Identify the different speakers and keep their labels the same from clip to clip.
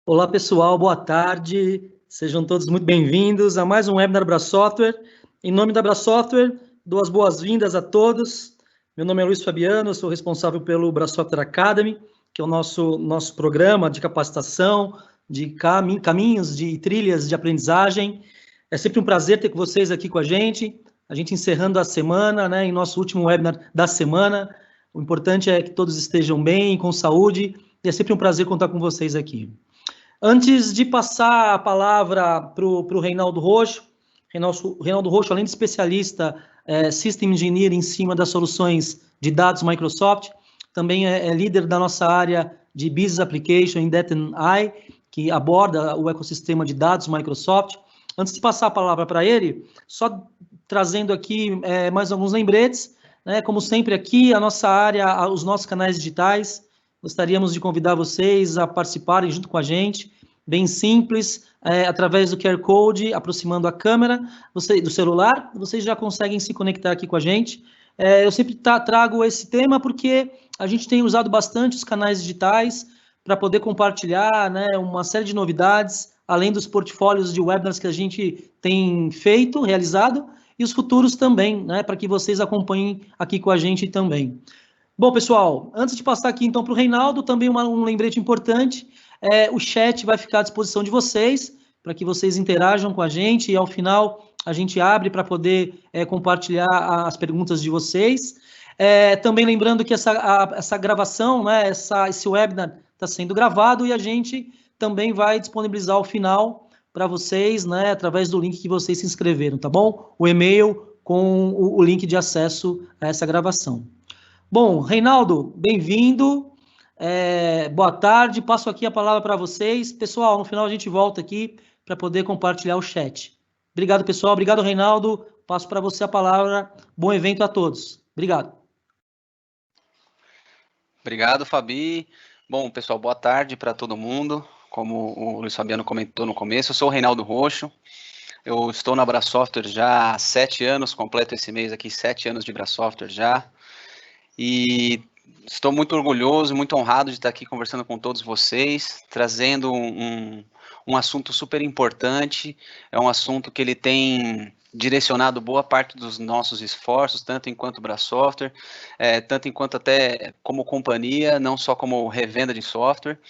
Speaker 1: Olá, pessoal, boa tarde. Sejam todos muito bem-vindos a mais um webinar Bra Software. Em nome da Bra Software, dou as boas-vindas a todos. Meu nome é Luiz Fabiano, eu sou responsável pelo Bra Software Academy, que é o nosso programa de capacitação, de caminhos, de trilhas de aprendizagem. É sempre um prazer ter com vocês aqui com a gente encerrando a semana, né, em nosso último webinar da semana. O importante é que todos estejam bem, com saúde, e é sempre um prazer contar com vocês aqui. Antes de passar a palavra para o Reinaldo Roxo, Reinaldo Roxo, além de especialista System Engineer em cima das soluções de dados Microsoft, também é líder da nossa área de Business Application em Data AI, que aborda o ecossistema de dados Microsoft. Antes de passar a palavra para ele, só trazendo aqui mais alguns lembretes, né? Como sempre aqui, a nossa área, os nossos canais digitais, gostaríamos de convidar vocês a participarem junto com a gente, bem simples, através do QR Code, aproximando a câmera do celular, vocês já conseguem se conectar aqui com a gente. Eu sempre trago esse tema porque a gente tem usado bastante os canais digitais para poder compartilhar, né, uma série de novidades, além dos portfólios de webinars que a gente tem feito, realizado, e os futuros também, né, para que vocês acompanhem aqui com a gente também. Bom, pessoal, antes de passar aqui então para o Reinaldo, também um lembrete importante, o chat vai ficar à disposição de vocês, para que vocês interajam com a gente, e ao final a gente abre para poder compartilhar as perguntas de vocês. Também lembrando que essa gravação, né, esse webinar está sendo gravado, e a gente também vai disponibilizar ao final para vocês, né, através do link que vocês se inscreveram, tá bom? O e-mail com o link de acesso a essa gravação. Bom, Reinaldo, bem-vindo. Boa tarde. Passo aqui a palavra para vocês. Pessoal, no final a gente volta aqui para poder compartilhar o chat. Obrigado, pessoal. Obrigado, Reinaldo. Passo para você a palavra. Bom evento a todos. Obrigado.
Speaker 2: Obrigado, Fabi. Bom, pessoal, boa tarde para todo mundo. Como o Luiz Fabiano comentou no começo, eu sou o Reinaldo Roxo. Eu estou na Bra Software já há 7 anos, completo esse mês aqui 7 anos de Bra Software já. E estou muito orgulhoso, muito honrado de estar aqui conversando com todos vocês, trazendo um assunto super importante. É um assunto que ele tem direcionado boa parte dos nossos esforços, tanto enquanto Bra Software, tanto enquanto até como companhia, não só como revenda de software.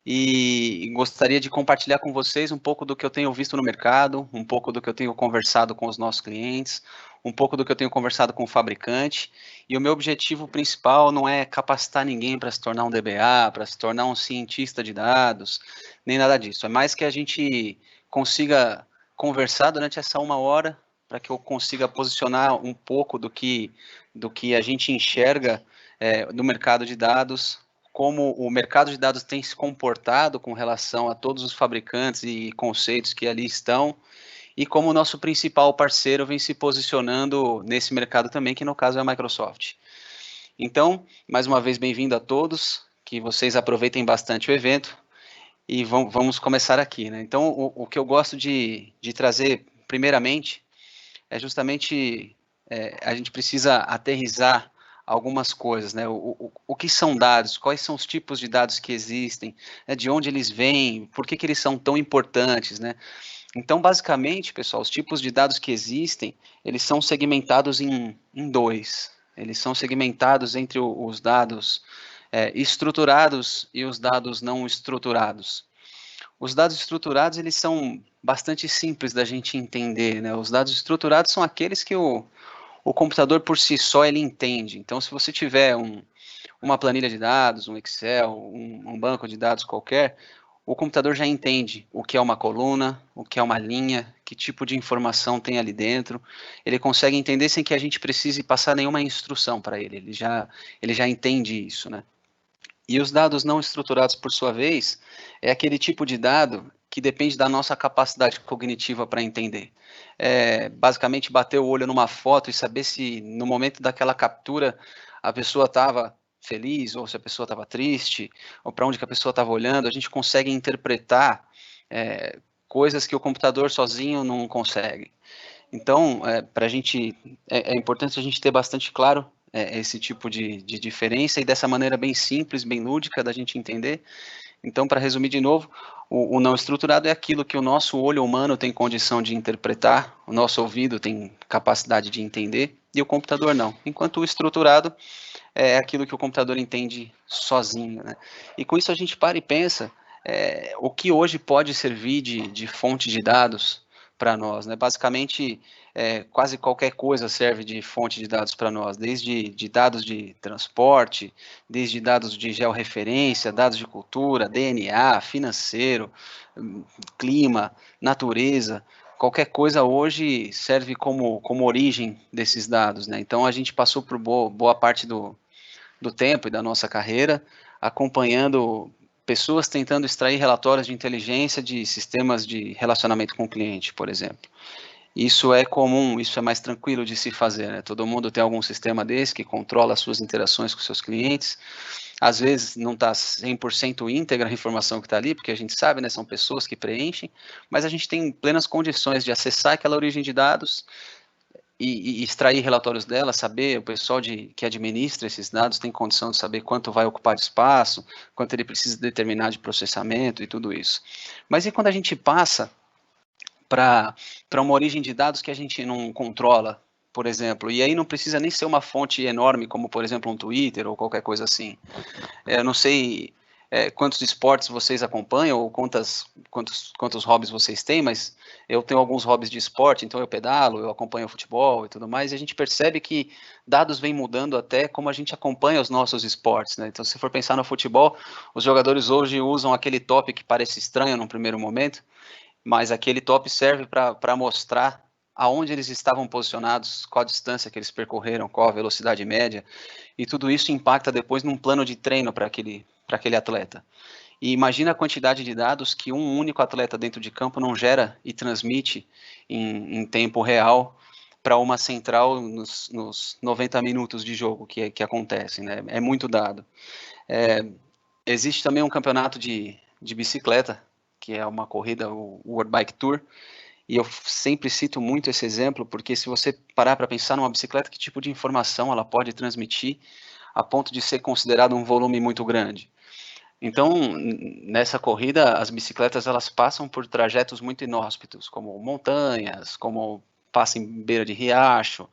Speaker 2: E gostaria de compartilhar com vocês um pouco do que eu tenho visto no mercado, um pouco do que eu tenho conversado com os nossos clientes, um pouco do que eu tenho conversado com o fabricante. E o meu objetivo principal não é capacitar ninguém para se tornar um DBA, para se tornar um cientista de dados, nem nada disso. É mais que a gente consiga conversar durante essa 1 hora, para que eu consiga posicionar um pouco do que a gente enxerga no mercado de dados, como o mercado de dados tem se comportado com relação a todos os fabricantes e conceitos que ali estão, e como o nosso principal parceiro vem se posicionando nesse mercado também, que no caso é a Microsoft. Então, mais uma vez, bem-vindo a todos, que vocês aproveitem bastante o evento, e vamos começar aqui, né? Então, o que eu gosto de trazer, primeiramente, é justamente, a gente precisa aterrissar algumas coisas, né? O que são dados, quais são os tipos de dados que existem, né? De onde eles vêm, por que eles são tão importantes, né? Então, basicamente, pessoal, os tipos de dados que existem, eles são segmentados em dois. Eles são segmentados entre os dados estruturados e os dados não estruturados. Os dados estruturados, eles são bastante simples da gente entender, né? Os dados estruturados são aqueles que o computador por si só ele entende. Então, se você tiver uma planilha de dados, um Excel, um banco de dados qualquer, o computador já entende o que é uma coluna, o que é uma linha, que tipo de informação tem ali dentro. Ele consegue entender sem que a gente precise passar nenhuma instrução para ele. Ele já entende isso, né? E os dados não estruturados, por sua vez, é aquele tipo de dado que depende da nossa capacidade cognitiva para entender. Basicamente, bater o olho numa foto e saber se, no momento daquela captura, a pessoa estava feliz, ou se a pessoa estava triste, ou para onde que a pessoa estava olhando, a gente consegue interpretar coisas que o computador sozinho não consegue. Então, para a gente, é importante a gente ter bastante claro esse tipo de diferença, e dessa maneira bem simples, bem lúdica da gente entender. Então, para resumir de novo, o não estruturado é aquilo que o nosso olho humano tem condição de interpretar, o nosso ouvido tem capacidade de entender, e o computador não. Enquanto o estruturado é aquilo que o computador entende sozinho, né? E com isso a gente para e pensa o que hoje pode servir de fonte de dados para nós, né? Basicamente, quase qualquer coisa serve de fonte de dados para nós, desde dados de transporte, desde dados de georreferência, dados de cultura, DNA, financeiro, clima, natureza. Qualquer coisa hoje serve como origem desses dados, né? Então a gente passou por boa parte do tempo e da nossa carreira acompanhando pessoas tentando extrair relatórios de inteligência de sistemas de relacionamento com o cliente, por exemplo. Isso é comum, isso é mais tranquilo de se fazer, né? Todo mundo tem algum sistema desse que controla as suas interações com seus clientes. Às vezes não está 100% íntegra a informação que está ali, porque a gente sabe, né? São pessoas que preenchem, mas a gente tem plenas condições de acessar aquela origem de dados e extrair relatórios dela, saber, o pessoal que administra esses dados tem condição de saber quanto vai ocupar de espaço, quanto ele precisa determinar de processamento e tudo isso. Mas e quando a gente passa para uma origem de dados que a gente não controla, por exemplo, e aí não precisa nem ser uma fonte enorme, como por exemplo um Twitter ou qualquer coisa assim. Eu não sei quantos esportes vocês acompanham ou quantos hobbies vocês têm, mas eu tenho alguns hobbies de esporte, então eu pedalo, eu acompanho o futebol e tudo mais, e a gente percebe que dados vêm mudando até como a gente acompanha os nossos esportes, né? Então, se for pensar no futebol, os jogadores hoje usam aquele top que parece estranho num primeiro momento, mas aquele top serve para mostrar aonde eles estavam posicionados, qual a distância que eles percorreram, qual a velocidade média, e tudo isso impacta depois num plano de treino para aquele atleta. E imagina a quantidade de dados que um único atleta dentro de campo não gera e transmite em tempo real para uma central nos 90 minutos de jogo que acontecem, né? É muito dado. Existe também um campeonato de bicicleta, que é uma corrida, o World Bike Tour, e eu sempre cito muito esse exemplo, porque se você parar para pensar numa bicicleta, que tipo de informação ela pode transmitir a ponto de ser considerado um volume muito grande? Então, nessa corrida, as bicicletas elas passam por trajetos muito inóspitos, como montanhas, como passa em beira de riacho.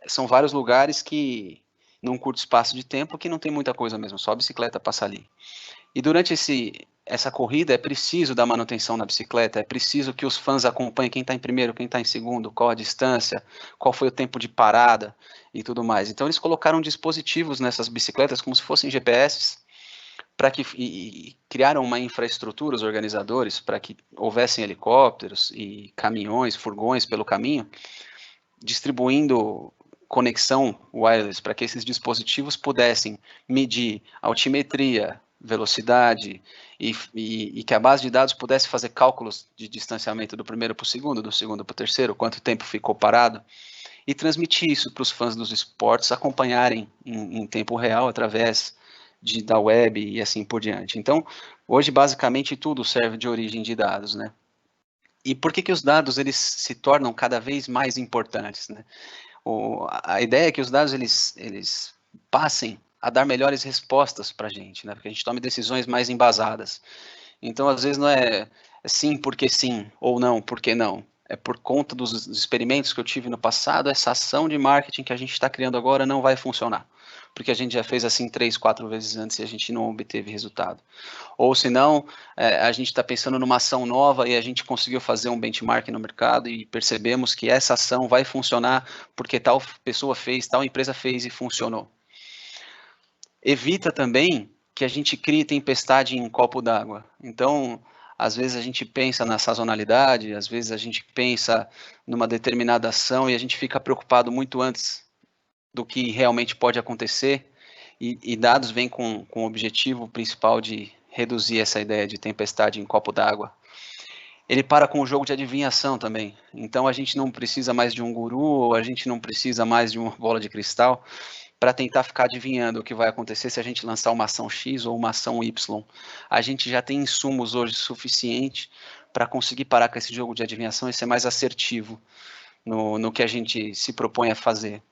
Speaker 2: São vários lugares que, num curto espaço de tempo, que não tem muita coisa mesmo, só a bicicleta passa ali. E durante essa corrida é preciso dar manutenção na bicicleta, é preciso que os fãs acompanhem quem está em primeiro, quem está em segundo, qual a distância, qual foi o tempo de parada e tudo mais. Então eles colocaram dispositivos nessas bicicletas como se fossem GPS, e criaram uma infraestrutura, os organizadores, para que houvessem helicópteros e caminhões, furgões pelo caminho, distribuindo conexão wireless para que esses dispositivos pudessem medir altimetria, velocidade e que a base de dados pudesse fazer cálculos de distanciamento do primeiro para o segundo, do segundo para o terceiro, quanto tempo ficou parado, e transmitir isso para os fãs dos esportes acompanharem em tempo real através da web e assim por diante. Então, hoje basicamente tudo serve de origem de dados, né? E por que os dados eles se tornam cada vez mais importantes, né? A ideia é que os dados eles passem a dar melhores respostas para a gente, né? Porque a gente tome decisões mais embasadas. Então, às vezes não é sim porque sim ou não porque não. É por conta dos experimentos que eu tive no passado, essa ação de marketing que a gente está criando agora não vai funcionar. Porque a gente já fez assim 3, 4 vezes antes e a gente não obteve resultado. Ou se não, a gente está pensando numa ação nova e a gente conseguiu fazer um benchmark no mercado e percebemos que essa ação vai funcionar porque tal pessoa fez, tal empresa fez e funcionou. Evita também que a gente crie tempestade em copo d'água. Então, às vezes a gente pensa na sazonalidade, às vezes a gente pensa numa determinada ação e a gente fica preocupado muito antes do que realmente pode acontecer, e dados vêm com o objetivo principal de reduzir essa ideia de tempestade em copo d'água. Ele para com o jogo de adivinhação também. Então a gente não precisa mais de um guru, ou a gente não precisa mais de uma bola de cristal para tentar ficar adivinhando o que vai acontecer se a gente lançar uma ação X ou uma ação Y. A gente já tem insumos hoje suficiente para conseguir parar com esse jogo de adivinhação e ser mais assertivo no que a gente se propõe a fazer.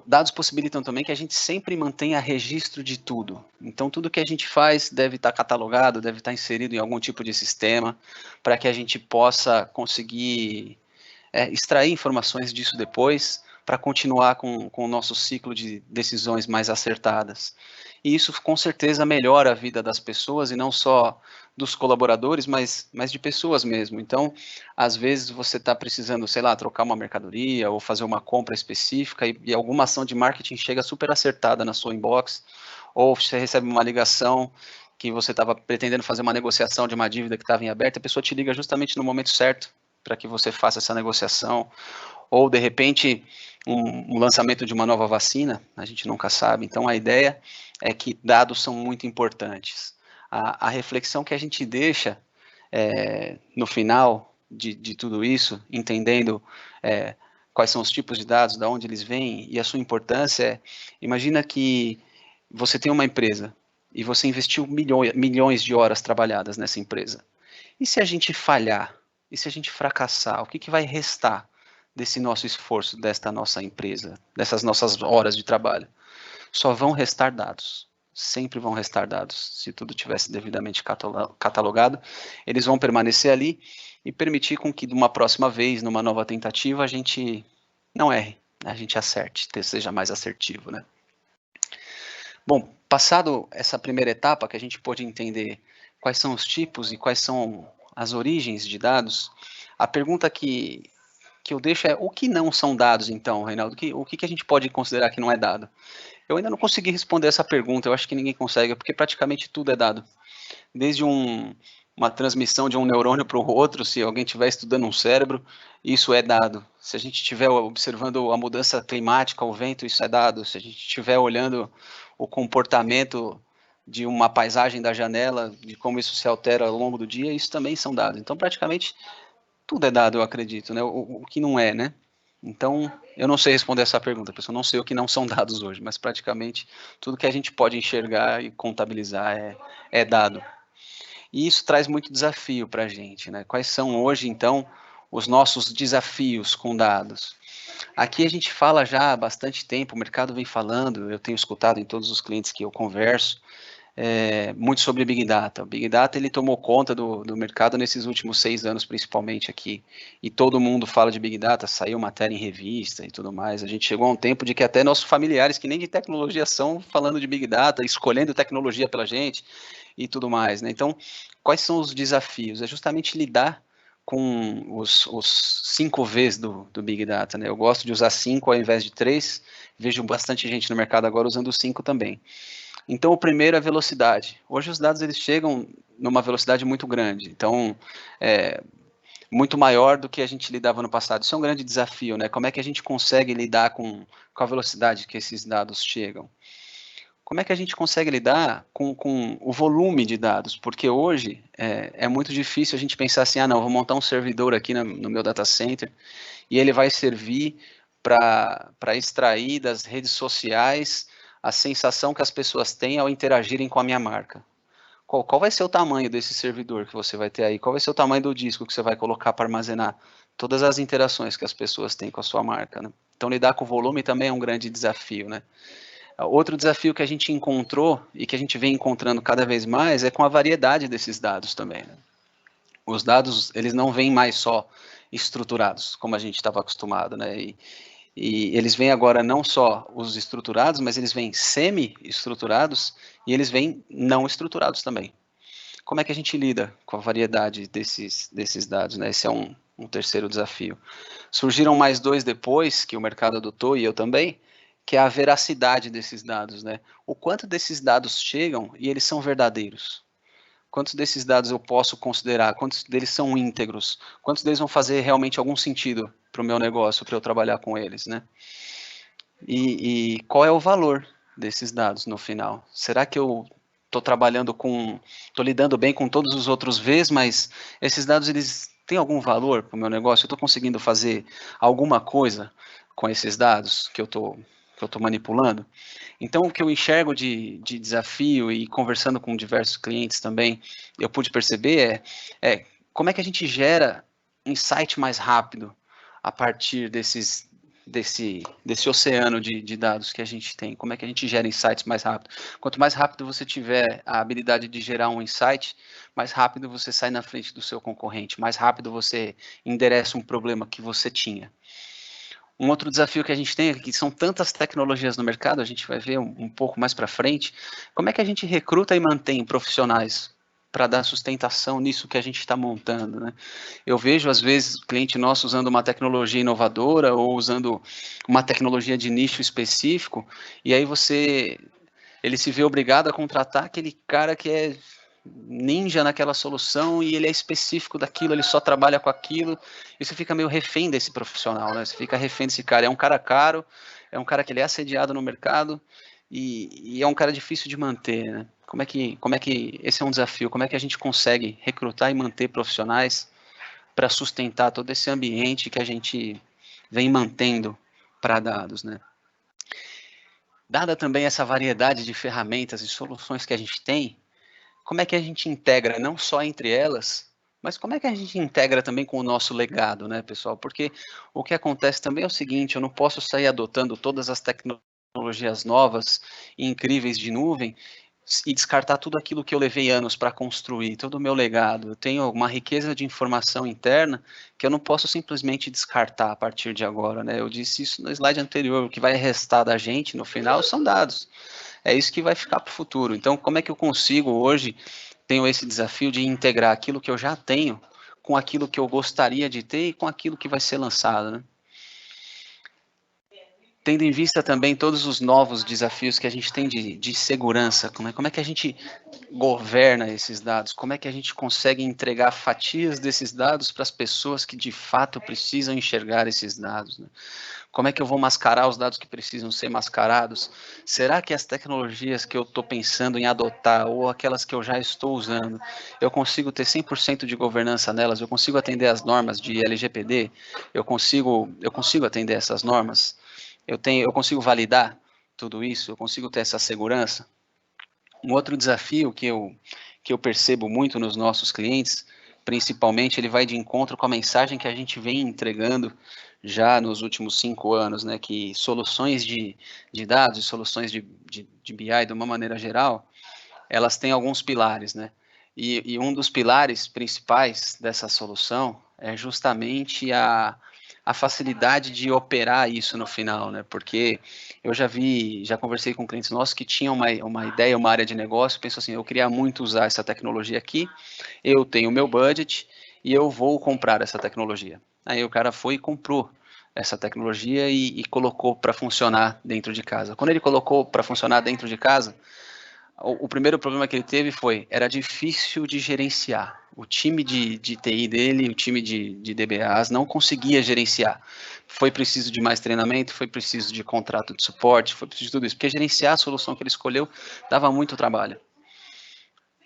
Speaker 2: Dados possibilitam também que a gente sempre mantenha registro de tudo. Então, tudo que a gente faz deve estar catalogado, deve estar inserido em algum tipo de sistema, para que a gente possa conseguir extrair informações disso depois, para continuar com o nosso ciclo de decisões mais acertadas. E isso, com certeza, melhora a vida das pessoas, e não só dos colaboradores, mas de pessoas mesmo. Então, às vezes você está precisando, sei lá, trocar uma mercadoria ou fazer uma compra específica e alguma ação de marketing chega super acertada na sua inbox, ou você recebe uma ligação que você estava pretendendo fazer uma negociação de uma dívida que estava em aberto, a pessoa te liga justamente no momento certo para que você faça essa negociação, ou de repente um lançamento de uma nova vacina, a gente nunca sabe. Então a ideia é que dados são muito importantes. A reflexão que a gente deixa no final de tudo isso, entendendo quais são os tipos de dados, de onde eles vêm e a sua importância, imagina que você tem uma empresa e você investiu milhões de horas trabalhadas nessa empresa. E se a gente falhar? E se a gente fracassar? O que vai restar desse nosso esforço, desta nossa empresa, dessas nossas horas de trabalho? Só vão restar dados. Sempre vão restar dados. Se tudo tivesse devidamente catalogado, eles vão permanecer ali e permitir com que, de uma próxima vez, numa nova tentativa, a gente não erre, a gente acerte, seja mais assertivo, né? Bom, passado essa primeira etapa, que a gente pôde entender quais são os tipos e quais são as origens de dados, a pergunta que eu deixo é: o que não são dados, então, Reinaldo? O que a gente pode considerar que não é dado? Eu ainda não consegui responder essa pergunta, eu acho que ninguém consegue, porque praticamente tudo é dado. Desde uma transmissão de um neurônio para o outro, se alguém estiver estudando um cérebro, isso é dado. Se a gente estiver observando a mudança climática, o vento, isso é dado. Se a gente estiver olhando o comportamento de uma paisagem da janela, de como isso se altera ao longo do dia, isso também são dados. Então, praticamente tudo é dado, eu acredito, né? O que não é, né? Então, eu não sei responder essa pergunta, pessoal. Não sei o que não são dados hoje, mas praticamente tudo que a gente pode enxergar e contabilizar é dado. E isso traz muito desafio para a gente, né? Quais são hoje, então, os nossos desafios com dados? Aqui a gente fala já há bastante tempo, o mercado vem falando, eu tenho escutado em todos os clientes que eu converso, muito sobre Big Data. O Big Data ele tomou conta do mercado nesses últimos 6 anos, principalmente aqui. E todo mundo fala de Big Data, saiu matéria em revista e tudo mais. A gente chegou a um tempo de que até nossos familiares, que nem de tecnologia são, falando de Big Data, escolhendo tecnologia pela gente e tudo mais, né? Então, quais são os desafios? É justamente lidar com os 5 Vs do Big Data, né? Eu gosto de usar 5 ao invés de 3, vejo bastante gente no mercado agora usando 5 também. Então, o primeiro é velocidade. Hoje os dados eles chegam numa velocidade muito grande, então muito maior do que a gente lidava no passado. Isso é um grande desafio, né? Como é que a gente consegue lidar com a velocidade que esses dados chegam? Como é que a gente consegue lidar com o volume de dados? Porque hoje é muito difícil a gente pensar assim, não, vou montar um servidor aqui no meu data center e ele vai servir para extrair das redes sociais a sensação que as pessoas têm ao interagirem com a minha marca. Qual vai ser o tamanho desse servidor que você vai ter aí? Qual vai ser o tamanho do disco que você vai colocar para armazenar todas as interações que as pessoas têm com a sua marca, né? Então, lidar com o volume também é um grande desafio, né? Outro desafio que a gente encontrou e que a gente vem encontrando cada vez mais é com a variedade desses dados também, né? Os dados, eles não vêm mais só estruturados, como a gente estava acostumado, né? E eles vêm agora não só os estruturados, mas eles vêm semi-estruturados e eles vêm não estruturados também. Como é que a gente lida com a variedade desses dados, né? Esse é um terceiro desafio. Surgiram mais 2 depois, que o mercado adotou e eu também, que é a veracidade desses dados, né? O quanto desses dados chegam e eles são verdadeiros. Quantos desses dados eu posso considerar? Quantos deles são íntegros? Quantos deles vão fazer realmente algum sentido para o meu negócio, para eu trabalhar com eles, né? E qual é o valor desses dados no final? Será que eu estou lidando bem com todos os outros Vs, mas esses dados eles têm algum valor para o meu negócio? Eu estou conseguindo fazer alguma coisa com esses dados que eu estou manipulando? Então, o que eu enxergo de desafio e conversando com diversos clientes também, eu pude perceber como é que a gente gera insight mais rápido a partir desse oceano de dados que a gente tem, como é que a gente gera insights mais rápido. Quanto mais rápido você tiver a habilidade de gerar um insight, mais rápido você sai na frente do seu concorrente, mais rápido você endereça um problema que você tinha. Um outro desafio que a gente tem é que são tantas tecnologias no mercado, a gente vai ver um pouco mais para frente, como é que a gente recruta e mantém profissionais para dar sustentação nisso que a gente está montando, né? Eu vejo, às vezes, cliente nosso usando uma tecnologia inovadora ou usando uma tecnologia de nicho específico, e aí ele se vê obrigado a contratar aquele cara que é ninja naquela solução e ele é específico daquilo, ele só trabalha com aquilo, e você fica meio refém desse profissional, né? Você fica refém desse cara, é um cara caro, é um cara que ele é assediado no mercado e é um cara difícil de manter, né? Como é que esse é um desafio, como é que a gente consegue recrutar e manter profissionais para sustentar todo esse ambiente que a gente vem mantendo para dados, né? Dada também essa variedade de ferramentas e soluções que a gente tem, como é que a gente integra não só entre elas, mas como é que a gente integra também com o nosso legado, né, pessoal? Porque o que acontece também é o seguinte, eu não posso sair adotando todas as tecnologias novas e incríveis de nuvem e descartar tudo aquilo que eu levei anos para construir, todo o meu legado. Eu tenho uma riqueza de informação interna que eu não posso simplesmente descartar a partir de agora, né? Eu disse isso no slide anterior, o que vai restar da gente no final são dados. É isso que vai ficar para o futuro. Então, como é que eu consigo hoje, tenho esse desafio de integrar aquilo que eu já tenho com aquilo que eu gostaria de ter e com aquilo que vai ser lançado, né? Tendo em vista também todos os novos desafios que a gente tem de segurança, como é que a gente governa esses dados, como é que a gente consegue entregar fatias desses dados para as pessoas que de fato precisam enxergar esses dados, né? Como é que eu vou mascarar os dados que precisam ser mascarados? Será que as tecnologias que eu estou pensando em adotar ou aquelas que eu já estou usando, eu consigo ter 100% de governança nelas? Eu consigo atender as normas de LGPD? Eu consigo atender essas normas? Eu consigo validar tudo isso? Eu consigo ter essa segurança? Um outro desafio que eu percebo muito nos nossos clientes, principalmente, ele vai de encontro com a mensagem que a gente vem entregando já nos últimos 5 anos, né, que soluções de dados e soluções de BI, de uma maneira geral, elas têm alguns pilares, né, e um dos pilares principais dessa solução é justamente a facilidade de operar isso no final, né? Porque eu já conversei com clientes nossos que tinham uma ideia, uma área de negócio, pensou assim, eu queria muito usar essa tecnologia aqui, eu tenho o meu budget e eu vou comprar essa tecnologia. Aí o cara foi e comprou essa tecnologia e colocou para funcionar dentro de casa. Quando ele colocou para funcionar dentro de casa, o primeiro problema que ele teve era difícil de gerenciar. O time de TI dele, o time de DBAs não conseguia gerenciar. Foi preciso de mais treinamento, foi preciso de contrato de suporte, foi preciso de tudo isso, porque gerenciar a solução que ele escolheu dava muito trabalho.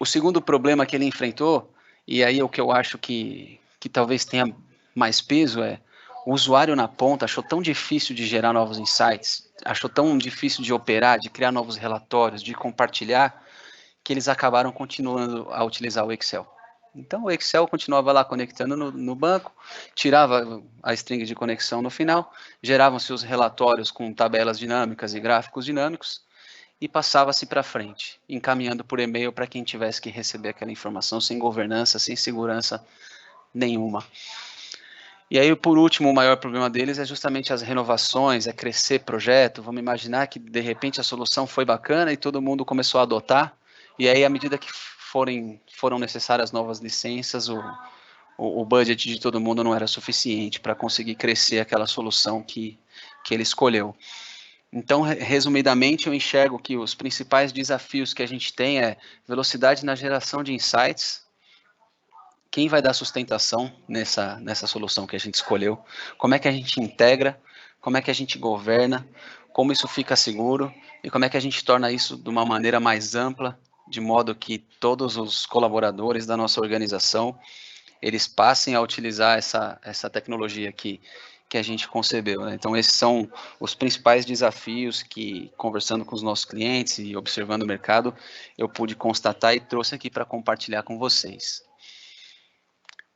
Speaker 2: O segundo problema que ele enfrentou, e aí é o que eu acho que talvez tenha mais peso, o usuário na ponta achou tão difícil de gerar novos insights, achou tão difícil de operar, de criar novos relatórios, de compartilhar, que eles acabaram continuando a utilizar o Excel. Então o Excel continuava lá conectando no banco, tirava a string de conexão no final, geravam seus relatórios com tabelas dinâmicas e gráficos dinâmicos, e passava-se para frente, encaminhando por e-mail para quem tivesse que receber aquela informação sem governança, sem segurança nenhuma. E aí, por último, o maior problema deles é justamente as renovações, é crescer projeto. Vamos imaginar que, de repente, a solução foi bacana e todo mundo começou a adotar, e aí, à medida que foram necessárias novas licenças, o budget de todo mundo não era suficiente para conseguir crescer aquela solução que ele escolheu. Então, resumidamente, eu enxergo que os principais desafios que a gente tem é velocidade na geração de insights, quem vai dar sustentação nessa solução que a gente escolheu, como é que a gente integra, como é que a gente governa, como isso fica seguro e como é que a gente torna isso de uma maneira mais ampla, de modo que todos os colaboradores da nossa organização, eles passem a utilizar essa tecnologia que a gente concebeu, né? Então, esses são os principais desafios que, conversando com os nossos clientes e observando o mercado, eu pude constatar e trouxe aqui para compartilhar com vocês.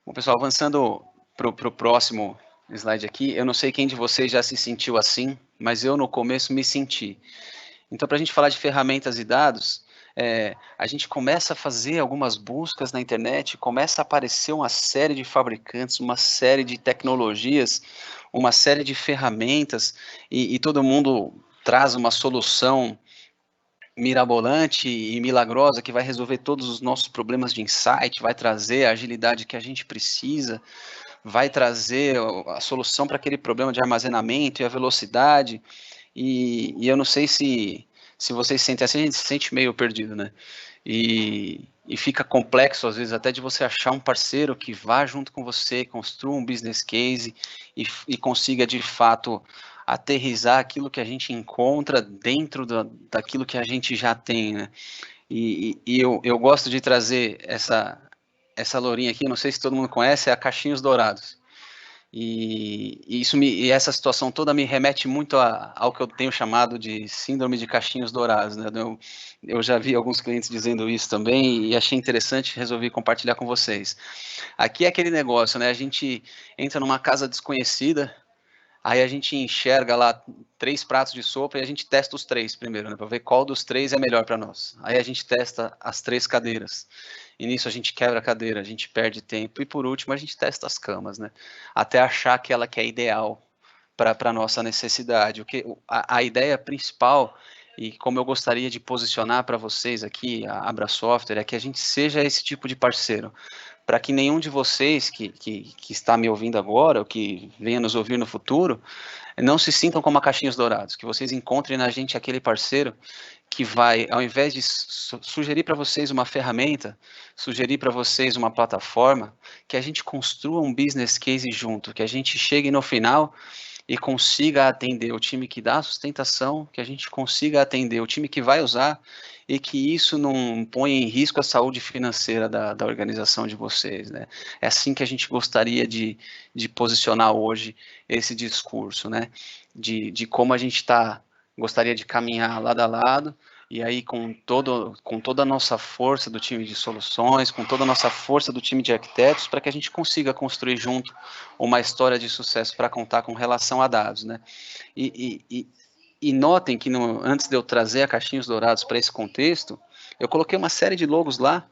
Speaker 2: Bom, pessoal, avançando para o próximo slide aqui. Eu não sei quem de vocês já se sentiu assim, mas eu no começo me senti. Então, para a gente falar de ferramentas e dados, a gente começa a fazer algumas buscas na internet, começa a aparecer uma série de fabricantes, uma série de tecnologias, uma série de ferramentas, e todo mundo traz uma solução mirabolante e milagrosa que vai resolver todos os nossos problemas de insight, vai trazer a agilidade que a gente precisa, vai trazer a solução para aquele problema de armazenamento e a velocidade. E eu não sei se vocês sentem assim, a gente se sente meio perdido, né? E fica complexo, às vezes, até de você achar um parceiro que vá junto com você, construa um business case e consiga, de fato, aterrissar aquilo que a gente encontra dentro daquilo que a gente já tem, né? E eu gosto de trazer essa lourinha aqui, não sei se todo mundo conhece, é a Caixinhos Dourados. E essa situação toda me remete muito ao que eu tenho chamado de síndrome de caixinhos dourados, né? Eu já vi alguns clientes dizendo isso também e achei interessante, resolvi compartilhar com vocês. Aqui é aquele negócio, né? A gente entra numa casa desconhecida, aí a gente enxerga lá 3 pratos de sopa e a gente testa os 3 primeiro, né? Para ver qual dos 3 é melhor para nós. Aí a gente testa as 3 cadeiras. E nisso a gente quebra a cadeira, a gente perde tempo. E por último a gente testa as camas, né? Até achar aquela que é ideal para a nossa necessidade. A ideia principal, e como eu gostaria de posicionar para vocês aqui, a Abra Software, é que a gente seja esse tipo de parceiro, para que nenhum de vocês que está me ouvindo agora, ou que venha nos ouvir no futuro, não se sintam como a Caixinhos Dourados, que vocês encontrem na gente aquele parceiro que vai, ao invés de sugerir para vocês uma ferramenta, sugerir para vocês uma plataforma, que a gente construa um business case junto, que a gente chegue no final e consiga atender o time que dá a sustentação, que a gente consiga atender o time que vai usar e que isso não ponha em risco a saúde financeira da organização de vocês, né? É assim que a gente gostaria de posicionar hoje esse discurso, né? De como a gente gostaria de caminhar lado a lado, e aí com toda a nossa força do time de soluções, com toda a nossa força do time de arquitetos, para que a gente consiga construir junto uma história de sucesso para contar com relação a dados, né? E notem que antes de eu trazer a Caixinhos Dourados para esse contexto, eu coloquei uma série de logos lá,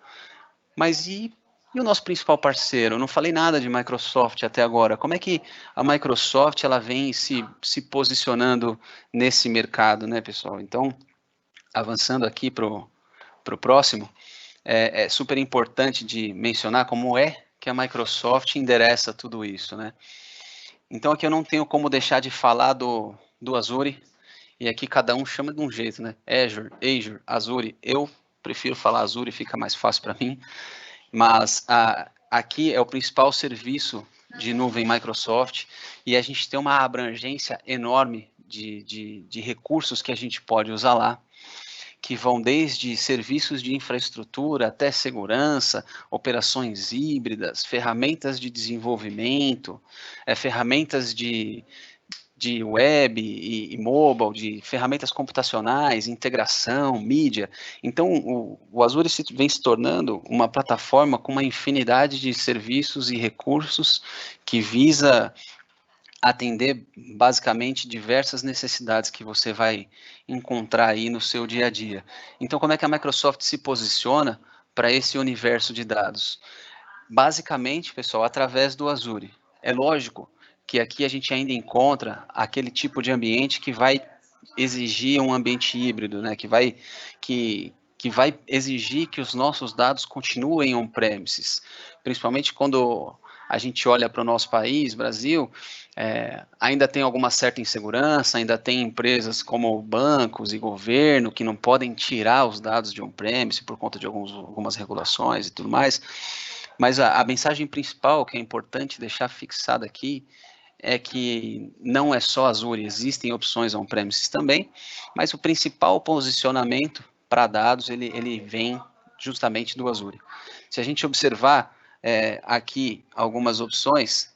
Speaker 2: mas e o nosso principal parceiro? Eu não falei nada de Microsoft até agora. Como é que a Microsoft ela vem se posicionando nesse mercado, né, pessoal? Então, avançando aqui para o próximo, é super importante de mencionar como é que a Microsoft endereça tudo isso, né? Então, aqui eu não tenho como deixar de falar do Azure, e aqui cada um chama de um jeito, né? Azure, Azure. Eu prefiro falar Azure, fica mais fácil para mim. Mas aqui é o principal serviço de nuvem Microsoft e a gente tem uma abrangência enorme de recursos que a gente pode usar lá, que vão desde serviços de infraestrutura até segurança, operações híbridas, ferramentas de desenvolvimento, ferramentas de web e mobile, de ferramentas computacionais, integração, mídia. Então, o Azure vem se tornando uma plataforma com uma infinidade de serviços e recursos que visa atender, basicamente, diversas necessidades que você vai encontrar aí no seu dia a dia. Então, como é que a Microsoft se posiciona para esse universo de dados? Basicamente, pessoal, através do Azure. É lógico que aqui a gente ainda encontra aquele tipo de ambiente que vai exigir um ambiente híbrido, né? Que vai exigir que os nossos dados continuem on-premises, principalmente quando a gente olha para o nosso país, Brasil, ainda tem alguma certa insegurança, ainda tem empresas como bancos e governo que não podem tirar os dados de on-premise por conta de algumas regulações e tudo mais. Mas a mensagem principal que é importante deixar fixada aqui é que não é só Azure, existem opções on-premises também, mas o principal posicionamento para dados, ele vem justamente do Azure. Se a gente observar aqui algumas opções,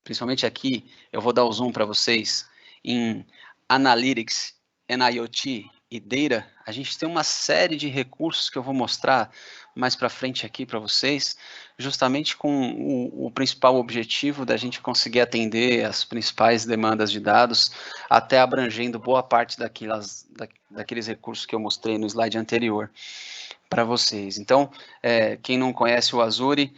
Speaker 2: principalmente aqui, eu vou dar o zoom para vocês, em Analytics, NIoT e Data, a gente tem uma série de recursos que eu vou mostrar mais para frente aqui para vocês, justamente com o principal objetivo da gente conseguir atender as principais demandas de dados, até abrangendo boa parte daqueles recursos que eu mostrei no slide anterior para vocês. Então, quem não conhece o Azure,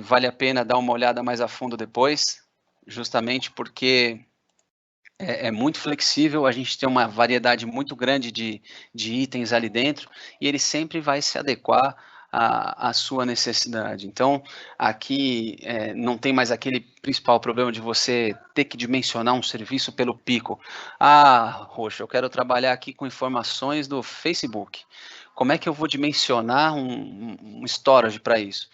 Speaker 2: vale a pena dar uma olhada mais a fundo depois, justamente porque é muito flexível, a gente tem uma variedade muito grande de itens ali dentro, e ele sempre vai se adequar à sua necessidade. Então, aqui não tem mais aquele principal problema de você ter que dimensionar um serviço pelo pico. Roxo, eu quero trabalhar aqui com informações do Facebook. Como é que eu vou dimensionar um storage para isso?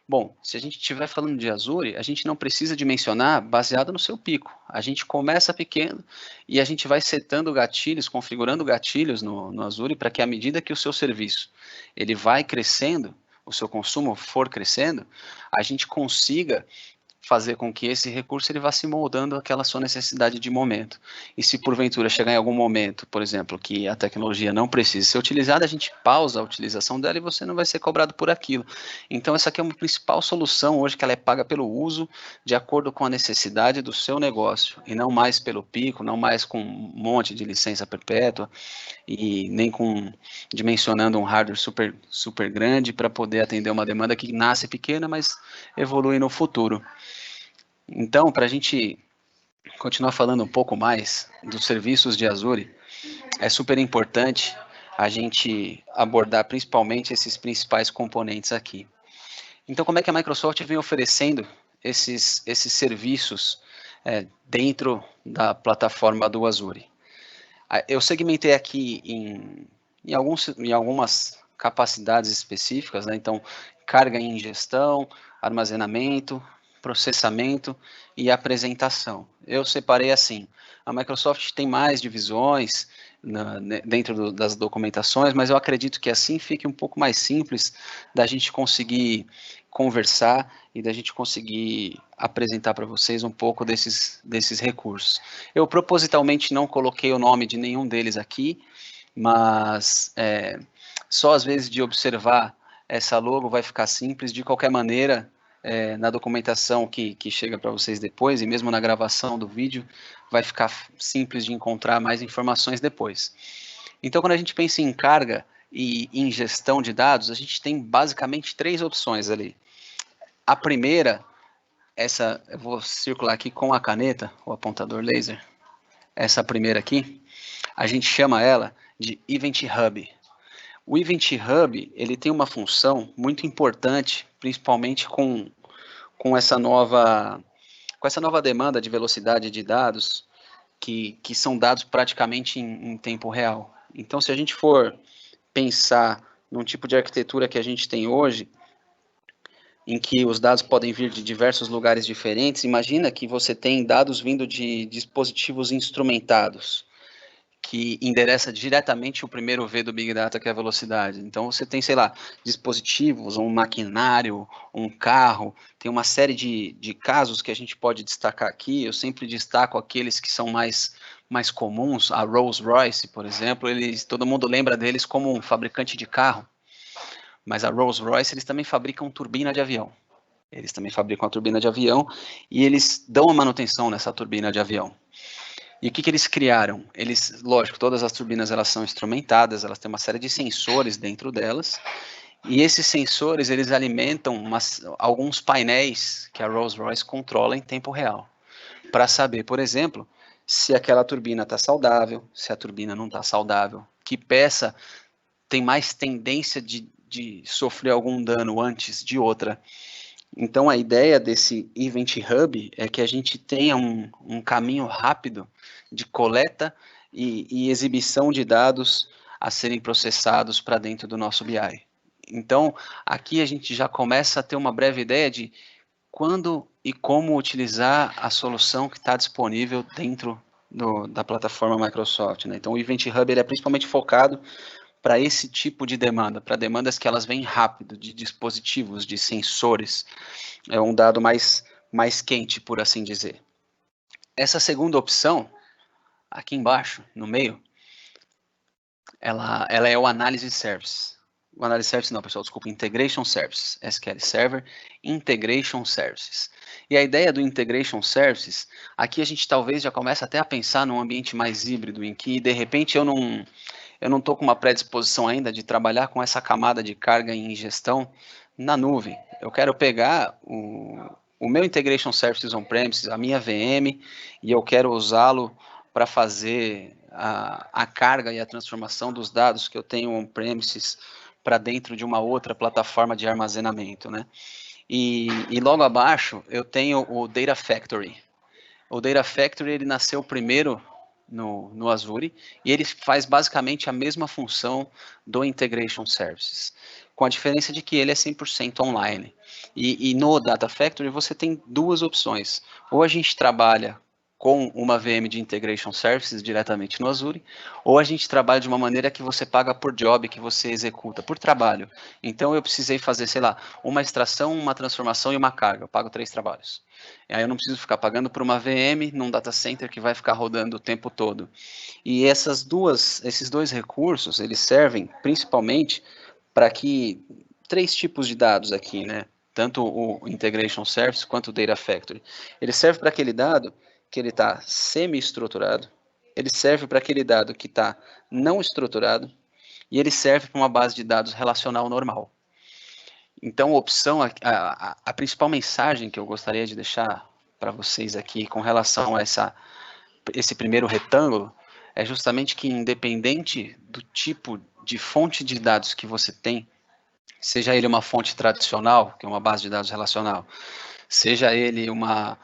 Speaker 2: Bom, se a gente estiver falando de Azure, a gente não precisa dimensionar baseado no seu pico. A gente começa pequeno e a gente vai setando gatilhos, configurando gatilhos no Azure para que à medida que o seu serviço ele vai crescendo, o seu consumo for crescendo, a gente consiga fazer com que esse recurso ele vá se moldando àquela sua necessidade de momento. E se porventura chegar em algum momento, por exemplo, que a tecnologia não precise ser utilizada, a gente pausa a utilização dela e você não vai ser cobrado por aquilo. Então essa aqui é uma principal solução hoje, que ela é paga pelo uso de acordo com a necessidade do seu negócio, e não mais pelo pico, não mais com um monte de licença perpétua, e nem com dimensionando um hardware super, super grande para poder atender uma demanda que nasce pequena, mas evolui no futuro. Então, para a gente continuar falando um pouco mais dos serviços de Azure, é super importante a gente abordar principalmente esses principais componentes aqui. Então, como é que a Microsoft vem oferecendo esses serviços dentro da plataforma do Azure? Eu segmentei aqui em algumas capacidades específicas, né? Então, carga e ingestão, armazenamento, processamento e apresentação. Eu separei assim. A Microsoft tem mais divisões dentro das documentações, mas eu acredito que assim fique um pouco mais simples da gente conseguir conversar e da gente conseguir apresentar para vocês um pouco desses recursos. Eu propositalmente não coloquei o nome de nenhum deles aqui, mas só às vezes de observar essa logo vai ficar simples. De qualquer maneira, na documentação que chega para vocês depois, e mesmo na gravação do vídeo, vai ficar simples de encontrar mais informações depois. Então, quando a gente pensa em carga e ingestão de dados, a gente tem basicamente 3 opções ali. A primeira, eu vou circular aqui com a caneta, o apontador laser, essa primeira aqui, a gente chama ela de Event Hub. O Event Hub, ele tem uma função muito importante, principalmente com essa nova demanda de velocidade de dados, que são dados praticamente em tempo real. Então, se a gente for pensar num tipo de arquitetura que a gente tem hoje, em que os dados podem vir de diversos lugares diferentes, imagina que você tem dados vindo de dispositivos instrumentados, que endereça diretamente o primeiro V do Big Data, que é a velocidade. Então, você tem, sei lá, dispositivos, um maquinário, um carro, tem uma série de casos que a gente pode destacar aqui. Eu sempre destaco aqueles que são mais comuns. A Rolls-Royce, por exemplo, todo mundo lembra deles como um fabricante de carro, mas a Rolls-Royce, eles também fabricam turbina de avião. Eles também fabricam a turbina de avião e eles dão a manutenção nessa turbina de avião. E o que eles criaram? Lógico, todas as turbinas elas são instrumentadas, elas têm uma série de sensores dentro delas, e esses sensores eles alimentam alguns painéis que a Rolls-Royce controla em tempo real, para saber, por exemplo, se aquela turbina está saudável, se a turbina não está saudável, que peça tem mais tendência de sofrer algum dano antes de outra. Então, a ideia desse Event Hub é que a gente tenha um caminho rápido de coleta e exibição de dados a serem processados para dentro do nosso BI. Então, aqui a gente já começa a ter uma breve ideia de quando e como utilizar a solução que está disponível dentro da plataforma Microsoft, né? Então, o Event Hub ele é principalmente focado para esse tipo de demanda, para demandas que elas vêm rápido, de dispositivos, de sensores. É um dado mais quente, por assim dizer. Essa segunda opção, aqui embaixo, no meio, ela é o Analysis Service. O Analysis Service não, pessoal, desculpa, Integration Services. SQL Server Integration Services. E a ideia do Integration Services, aqui a gente talvez já começa até a pensar num ambiente mais híbrido, em que, de repente, eu não estou com uma predisposição ainda de trabalhar com essa camada de carga e ingestão na nuvem. Eu quero pegar o meu Integration Services on-premises, a minha VM, e eu quero usá-lo para fazer a carga e a transformação dos dados que eu tenho on-premises para dentro de uma outra plataforma de armazenamento, né? E logo abaixo eu tenho o Data Factory. O Data Factory ele nasceu primeiro no Azure e ele faz basicamente a mesma função do Integration Services, com a diferença de que ele é 100% online. E no Data Factory você tem duas opções. Ou a gente trabalha com uma VM de Integration Services diretamente no Azure, ou a gente trabalha de uma maneira que você paga por job que você executa, por trabalho. Então eu precisei fazer, sei lá, uma extração, uma transformação e uma carga, eu pago 3 trabalhos. E aí eu não preciso ficar pagando por uma VM num data center que vai ficar rodando o tempo todo. E esses dois recursos, eles servem principalmente para que 3 tipos de dados aqui, né? Tanto o Integration Service quanto o Data Factory. Ele serve para aquele dado que ele está semi-estruturado, ele serve para aquele dado que está não estruturado, e ele serve para uma base de dados relacional normal. Então, a principal mensagem que eu gostaria de deixar para vocês aqui com relação a esse primeiro retângulo é justamente que, independente do tipo de fonte de dados que você tem, seja ele uma fonte tradicional, que é uma base de dados relacional, seja ele uma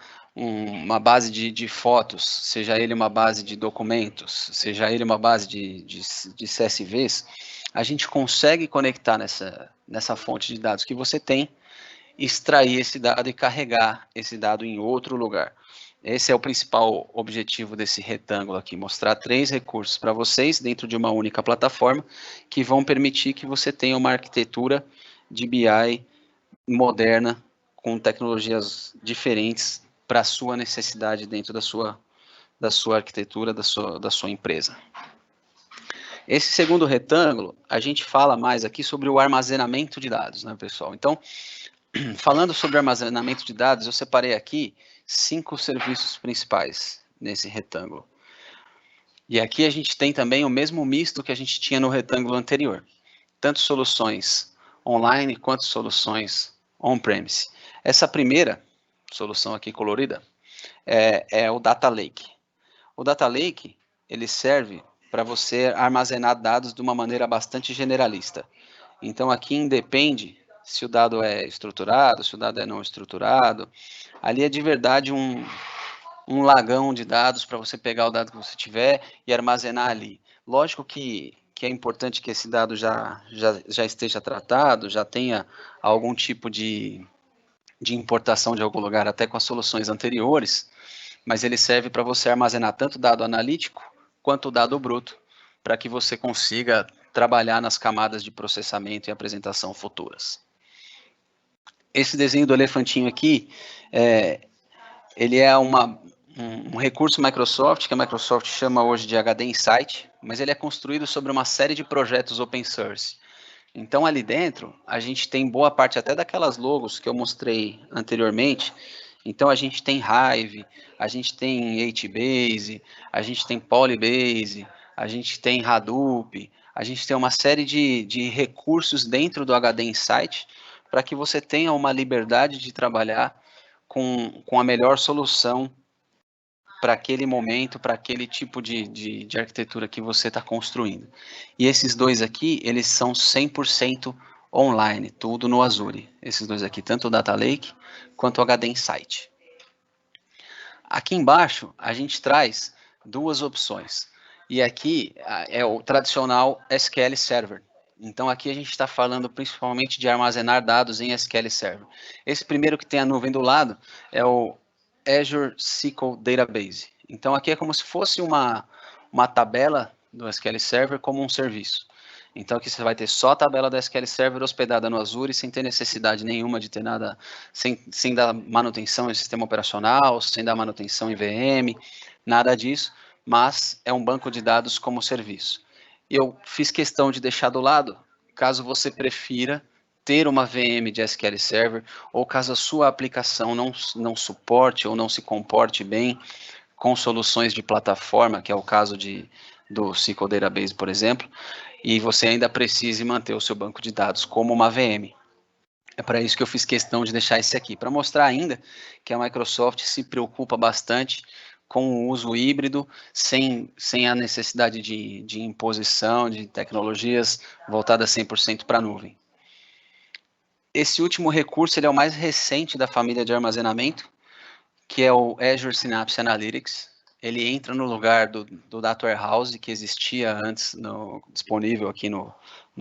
Speaker 2: base de fotos, seja ele uma base de documentos, seja ele uma base de CSVs, a gente consegue conectar nessa fonte de dados que você tem, extrair esse dado e carregar esse dado em outro lugar. Esse é o principal objetivo desse retângulo aqui, mostrar 3 recursos para vocês dentro de uma única plataforma que vão permitir que você tenha uma arquitetura de BI moderna, com tecnologias diferentes para a sua necessidade dentro da sua arquitetura, da sua empresa. Esse segundo retângulo, a gente fala mais aqui sobre o armazenamento de dados, né, pessoal? Então, falando sobre armazenamento de dados, eu separei aqui 5 serviços principais nesse retângulo. E aqui a gente tem também o mesmo misto que a gente tinha no retângulo anterior. Tanto soluções online quanto soluções on-premise. Essa primeira solução aqui colorida é o Data Lake. O Data Lake, ele serve para você armazenar dados de uma maneira bastante generalista. Então aqui independe se o dado é estruturado, se o dado é não estruturado. Ali é de verdade um lagão de dados para você pegar o dado que você tiver e armazenar ali. Lógico que é importante que esse dado já esteja tratado, já tenha algum tipo de importação de algum lugar, até com as soluções anteriores, mas ele serve para você armazenar tanto dado analítico quanto dado bruto, para que você consiga trabalhar nas camadas de processamento e apresentação futuras. Esse desenho do elefantinho aqui, ele é um recurso Microsoft, que a Microsoft chama hoje de HD Insight, mas ele é construído sobre uma série de projetos open source. Então, ali dentro, a gente tem boa parte até daquelas logos que eu mostrei anteriormente. Então, a gente tem Hive, a gente tem HBase, a gente tem Polybase, a gente tem Hadoop, a gente tem uma série de recursos dentro do HD Insight para que você tenha uma liberdade de trabalhar com a melhor solução para aquele momento, para aquele tipo de arquitetura que você está construindo. E esses dois aqui, eles são 100% online, tudo no Azure. Esses dois aqui, tanto o Data Lake quanto o HD Insight. Aqui embaixo, a gente traz 2 opções. E aqui é o tradicional SQL Server. Então aqui a gente está falando principalmente de armazenar dados em SQL Server. Esse primeiro que tem a nuvem do lado é o Azure SQL Database. Então aqui é como se fosse uma tabela do SQL Server como um serviço. Então aqui você vai ter só a tabela do SQL Server hospedada no Azure, sem ter necessidade nenhuma de ter nada, sem dar manutenção em sistema operacional, sem dar manutenção em VM, nada disso, mas é um banco de dados como serviço. eu fiz questão de deixar do lado, caso você prefira ter uma VM de SQL Server, ou caso a sua aplicação não suporte ou não se comporte bem com soluções de plataforma, que é o caso do SQL Database, por exemplo, e você ainda precise manter o seu banco de dados como uma VM. É para isso que eu fiz questão de deixar esse aqui, para mostrar ainda que a Microsoft se preocupa bastante com o uso híbrido, sem a necessidade de imposição de tecnologias voltadas 100% para a nuvem. Esse último recurso ele é o mais recente da família de armazenamento, que é o Azure Synapse Analytics. Ele entra no lugar do Data Warehouse, que existia antes disponível aqui no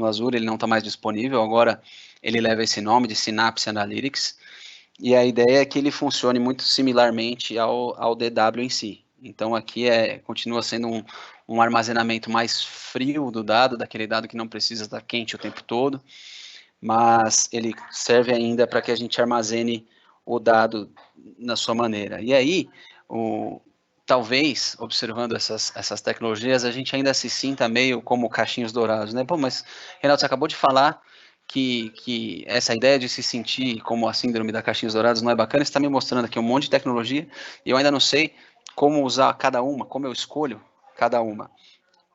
Speaker 2: Azure, ele não está mais disponível, agora ele leva esse nome de Synapse Analytics, e a ideia é que ele funcione muito similarmente ao DW em si. Então aqui continua sendo um armazenamento mais frio do dado, daquele dado que não precisa estar quente o tempo todo, mas ele serve ainda para que a gente armazene o dado na sua maneira. E aí, talvez, observando essas tecnologias, a gente ainda se sinta meio como cachinhos dourados, né? Pô, mas, Renato, você acabou de falar que essa ideia de se sentir como a síndrome da cachinhos dourados não é bacana, você está me mostrando aqui um monte de tecnologia, e eu ainda não sei como usar cada uma, como eu escolho cada uma.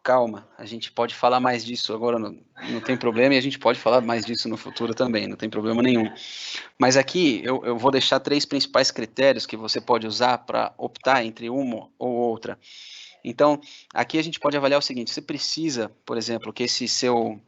Speaker 2: Calma, a gente pode falar mais disso agora, não tem problema, e a gente pode falar mais disso no futuro também, não tem problema nenhum. Mas aqui eu vou deixar 3 principais critérios que você pode usar para optar entre uma ou outra. Então, aqui a gente pode avaliar o seguinte: você precisa, por exemplo, que esse seu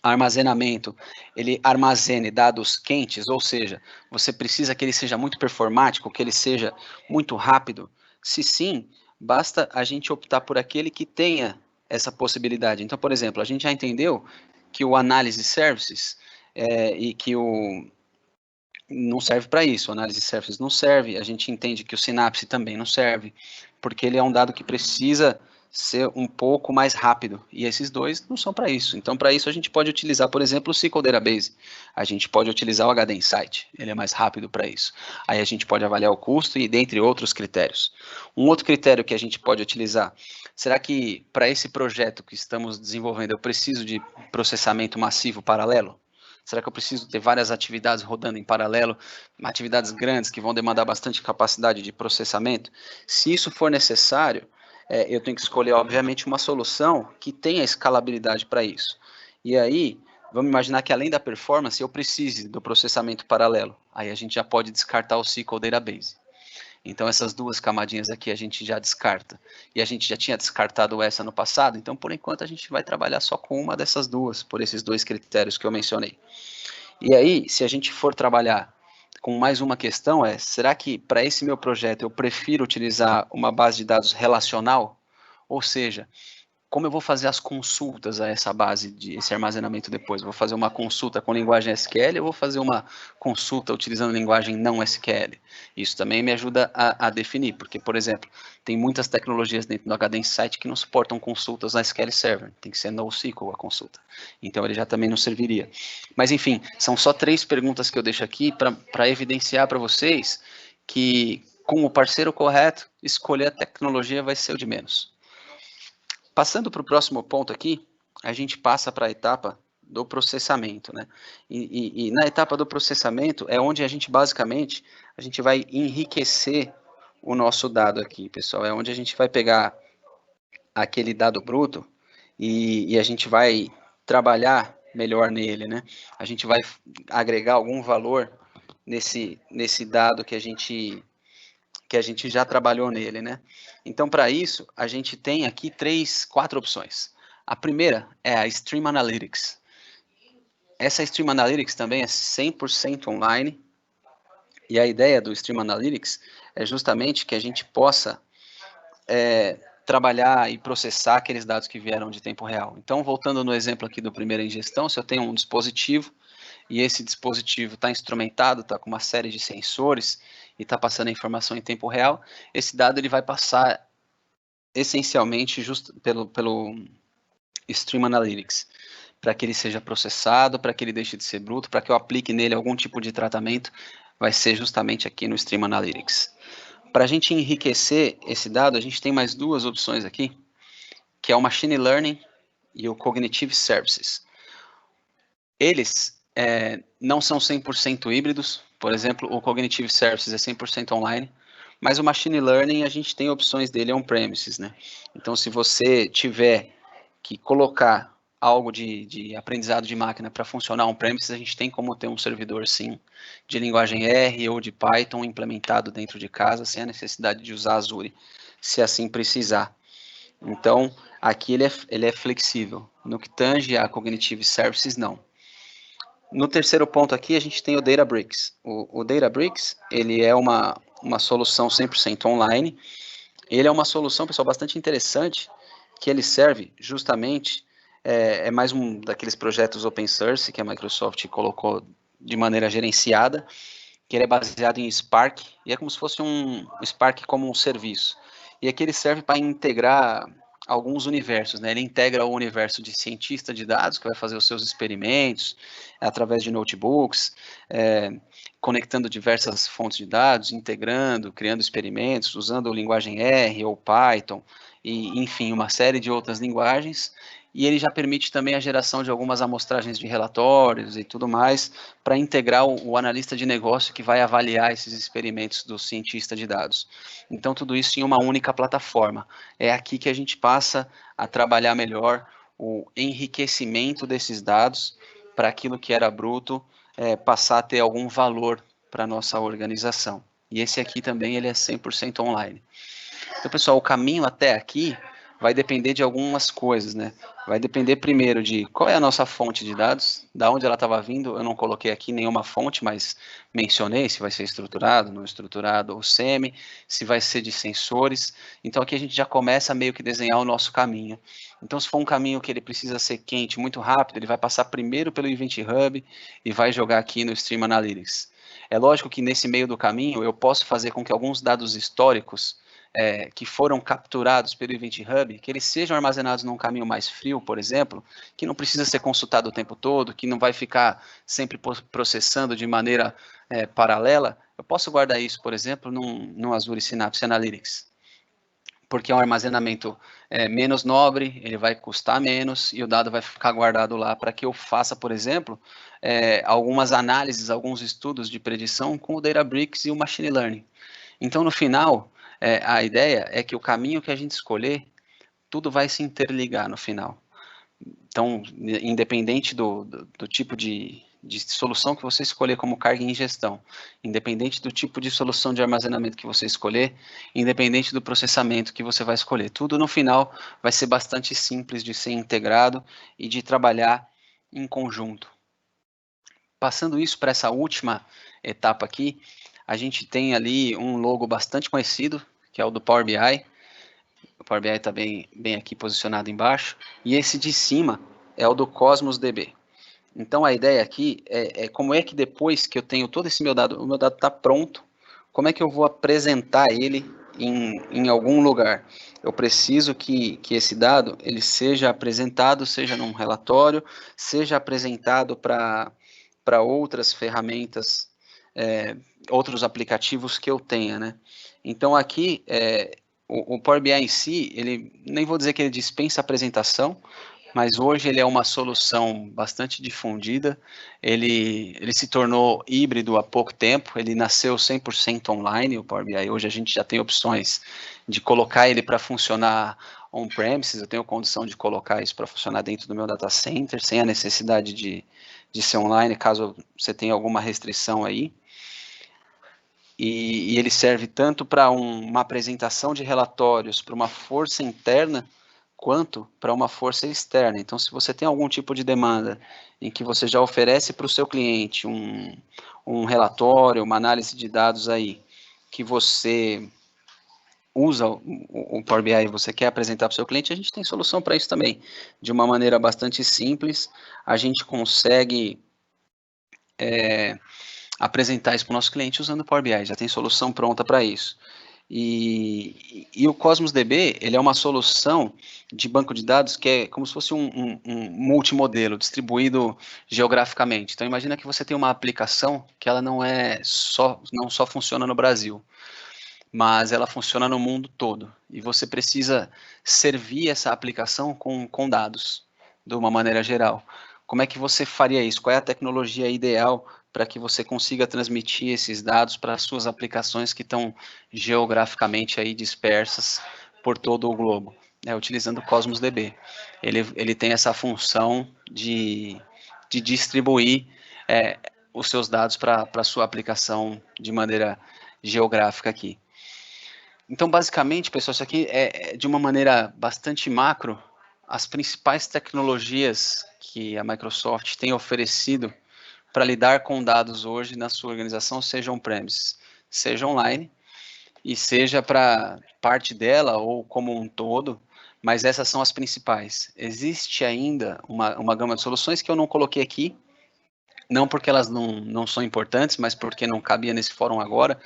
Speaker 2: armazenamento, ele armazene dados quentes, ou seja, você precisa que ele seja muito performático, que ele seja muito rápido? Se sim, basta a gente optar por aquele que tenha essa possibilidade. Então, por exemplo, a gente já entendeu que o Analysis Services e que não serve para isso, o Analysis Services não serve, a gente entende que o Synapse também não serve, porque ele é um dado que precisa ser um pouco mais rápido, e esses dois não são para isso. Então, para isso, a gente pode utilizar, por exemplo, o SQL Database, a gente pode utilizar o HD Insight, ele é mais rápido para isso. Aí a gente pode avaliar o custo e dentre outros critérios. Um outro critério que a gente pode utilizar, será que para esse projeto que estamos desenvolvendo, eu preciso de processamento massivo paralelo? Será que eu preciso ter várias atividades rodando em paralelo, atividades grandes que vão demandar bastante capacidade de processamento? Se isso for necessário, eu tenho que escolher, obviamente, uma solução que tenha escalabilidade para isso. E aí, vamos imaginar que além da performance, eu precise do processamento paralelo. Aí a gente já pode descartar o SQL Database. Então, essas duas camadinhas aqui a gente já descarta. E a gente já tinha descartado essa no passado, então, por enquanto, a gente vai trabalhar só com uma dessas duas, por esses 2 critérios que eu mencionei. E aí, se a gente for trabalhar com mais uma questão, será que para esse meu projeto eu prefiro utilizar uma base de dados relacional? Ou seja, como eu vou fazer as consultas a essa base, esse armazenamento depois? Eu vou fazer uma consulta com linguagem SQL ou vou fazer uma consulta utilizando linguagem não SQL? Isso também me ajuda a definir, porque, por exemplo, tem muitas tecnologias dentro do HD Insight que não suportam consultas na SQL Server, tem que ser NoSQL a consulta, então ele já também não serviria. Mas, enfim, são só 3 perguntas que eu deixo aqui para evidenciar para vocês que, com o parceiro correto, escolher a tecnologia vai ser o de menos. Passando para o próximo ponto aqui, a gente passa para a etapa do processamento, né? E na etapa do processamento é onde a gente basicamente vai enriquecer o nosso dado aqui, pessoal. É onde a gente vai pegar aquele dado bruto e a gente vai trabalhar melhor nele, né? A gente vai agregar algum valor nesse dado que a gente já trabalhou nele, né? Então, para isso, a gente tem aqui 4 opções. A primeira é a Stream Analytics. Essa Stream Analytics também é 100% online, e a ideia do Stream Analytics é justamente que a gente possa trabalhar e processar aqueles dados que vieram de tempo real. Então, voltando no exemplo aqui do primeira ingestão, se eu tenho um dispositivo, e esse dispositivo está instrumentado, está com uma série de sensores e está passando a informação em tempo real, esse dado ele vai passar essencialmente pelo Stream Analytics, para que ele seja processado, para que ele deixe de ser bruto, para que eu aplique nele algum tipo de tratamento, vai ser justamente aqui no Stream Analytics. Para a gente enriquecer esse dado, a gente tem mais 2 opções aqui, que é o Machine Learning e o Cognitive Services. Eles não são 100% híbridos. Por exemplo, o Cognitive Services é 100% online, mas o Machine Learning, a gente tem opções dele on-premises, né? Então, se você tiver que colocar algo de aprendizado de máquina para funcionar on-premises, a gente tem como ter um servidor, sim, de linguagem R ou de Python implementado dentro de casa, sem a necessidade de usar Azure, se assim precisar. Então, aqui ele é flexível. No que tange a Cognitive Services, não. No terceiro ponto aqui, a gente tem o Databricks. O Databricks, ele é uma solução 100% online. Ele é uma solução, pessoal, bastante interessante, que ele serve justamente, é mais um daqueles projetos open source que a Microsoft colocou de maneira gerenciada, que ele é baseado em Spark, e é como se fosse um Spark como um serviço. E aqui ele serve para integrar alguns universos, né? Ele integra o universo de cientista de dados, que vai fazer os seus experimentos através de notebooks, conectando diversas fontes de dados, integrando, criando experimentos, usando linguagem R ou Python, e, enfim, uma série de outras linguagens. E ele já permite também a geração de algumas amostragens de relatórios e tudo mais, para integrar o analista de negócio que vai avaliar esses experimentos do cientista de dados. Então, tudo isso em uma única plataforma. É aqui que a gente passa a trabalhar melhor o enriquecimento desses dados para aquilo que era bruto, passar a ter algum valor para a nossa organização. E esse aqui também ele é 100% online. Então, pessoal, o caminho até aqui vai depender de algumas coisas, né? Vai depender primeiro de qual é a nossa fonte de dados, da onde ela estava vindo. Eu não coloquei aqui nenhuma fonte, mas mencionei se vai ser estruturado, não estruturado ou semi, se vai ser de sensores. Então aqui a gente já começa a meio que desenhar o nosso caminho. Então, se for um caminho que ele precisa ser quente muito rápido, ele vai passar primeiro pelo Event Hub e vai jogar aqui no Stream Analytics. É lógico que nesse meio do caminho eu posso fazer com que alguns dados históricos que foram capturados pelo Event Hub, que eles sejam armazenados num caminho mais frio, por exemplo, que não precisa ser consultado o tempo todo, que não vai ficar sempre processando de maneira paralela, eu posso guardar isso, por exemplo, num Azure Synapse Analytics, porque é um armazenamento menos nobre, ele vai custar menos e o dado vai ficar guardado lá para que eu faça, por exemplo, algumas análises, alguns estudos de predição com o Databricks e o Machine Learning. Então, no final, a ideia é que o caminho que a gente escolher, tudo vai se interligar no final. Então, independente do tipo de solução que você escolher como carga em ingestão, independente do tipo de solução de armazenamento que você escolher, independente do processamento que você vai escolher, tudo no final vai ser bastante simples de ser integrado e de trabalhar em conjunto. Passando isso para essa última etapa aqui, a gente tem ali um logo bastante conhecido, que é o do Power BI. O Power BI está bem aqui posicionado embaixo. E esse de cima é o do Cosmos DB. Então, a ideia aqui é como é que depois que eu tenho todo esse meu dado, o meu dado está pronto, como é que eu vou apresentar ele em algum lugar? Eu preciso que esse dado ele seja apresentado, seja num relatório, seja apresentado para outras ferramentas, outros aplicativos que eu tenha, né? Então aqui, o Power BI em si, ele, nem vou dizer que ele dispensa apresentação, mas hoje ele é uma solução bastante difundida, ele se tornou híbrido há pouco tempo, ele nasceu 100% online, o Power BI, hoje a gente já tem opções de colocar ele para funcionar on-premises, eu tenho condição de colocar isso para funcionar dentro do meu data center, sem a necessidade de ser online, caso você tenha alguma restrição aí. E ele serve tanto para uma apresentação de relatórios para uma força interna, quanto para uma força externa. Então, se você tem algum tipo de demanda em que você já oferece para o seu cliente um relatório, uma análise de dados aí, que você usa o Power BI e você quer apresentar para o seu cliente, a gente tem solução para isso também. De uma maneira bastante simples, a gente consegue apresentar isso para o nosso cliente usando o Power BI, já tem solução pronta para isso. E o Cosmos DB, ele é uma solução de banco de dados que é como se fosse um multimodelo distribuído geograficamente. Então, imagina que você tem uma aplicação que ela não só funciona no Brasil, mas ela funciona no mundo todo. E você precisa servir essa aplicação com dados. de uma maneira geral. Como é que você faria isso? Qual é a tecnologia ideal para que você consiga transmitir esses dados para as suas aplicações que estão geograficamente aí dispersas por todo o globo? Utilizando o Cosmos DB. Ele tem essa função de distribuir os seus dados para a sua aplicação de maneira geográfica aqui. Então, basicamente, pessoal, isso aqui é de uma maneira bastante macro, as principais tecnologias que a Microsoft tem oferecido para lidar com dados hoje na sua organização, seja on-premise, seja online, e seja para parte dela ou como um todo, mas essas são as principais. Existe ainda uma gama de soluções que eu não coloquei aqui, não porque elas não são importantes, mas porque não cabia nesse fórum agora.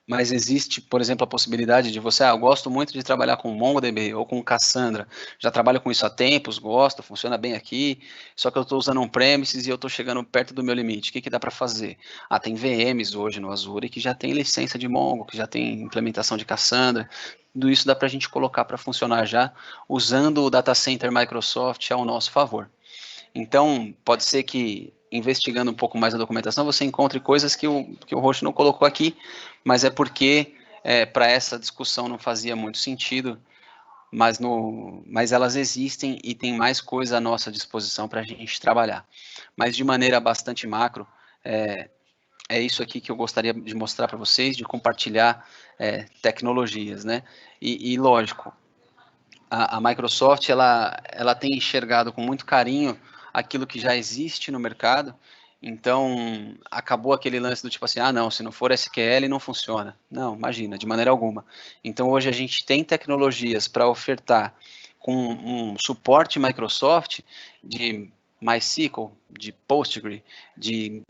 Speaker 2: Mas existe, por exemplo, a possibilidade de você, eu gosto muito de trabalhar com MongoDB ou com Cassandra, já trabalho com isso há tempos, gosto, funciona bem aqui, só que eu estou usando on-premises e eu estou chegando perto do meu limite. O que dá para fazer? Tem VMs hoje no Azure que já tem licença de Mongo, que já tem implementação de Cassandra, tudo isso dá para a gente colocar para funcionar já, usando o Data Center Microsoft ao nosso favor. Então, pode ser que, investigando um pouco mais a documentação, você encontre coisas que o Roxo não colocou aqui, mas é porque para essa discussão não fazia muito sentido, mas elas existem e tem mais coisa à nossa disposição para a gente trabalhar. Mas de maneira bastante macro, é isso aqui que eu gostaria de mostrar para vocês, de compartilhar tecnologias, né? E lógico, a Microsoft ela tem enxergado com muito carinho aquilo que já existe no mercado, então acabou aquele lance do tipo assim, não, se não for SQL não funciona. Não, imagina, de maneira alguma. Então hoje a gente tem tecnologias para ofertar com um suporte Microsoft de MySQL, de Postgre, de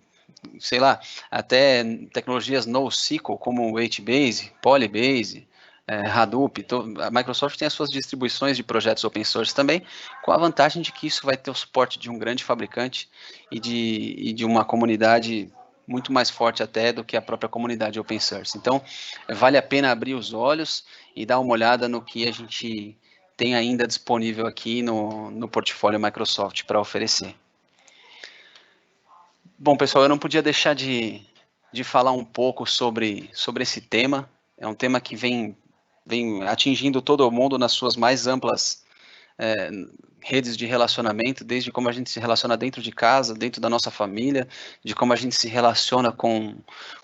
Speaker 2: sei lá, até tecnologias NoSQL como o HBase, Polybase, Hadoop. A Microsoft tem as suas distribuições de projetos open source também, com a vantagem de que isso vai ter o suporte de um grande fabricante e de uma comunidade muito mais forte até do que a própria comunidade open source. Então, vale a pena abrir os olhos e dar uma olhada no que a gente tem ainda disponível aqui no portfólio Microsoft para oferecer. Bom, pessoal, eu não podia deixar de falar um pouco sobre esse tema. É um tema que vem atingindo todo o mundo nas suas mais amplas redes de relacionamento, desde como a gente se relaciona dentro de casa, dentro da nossa família, de como a gente se relaciona com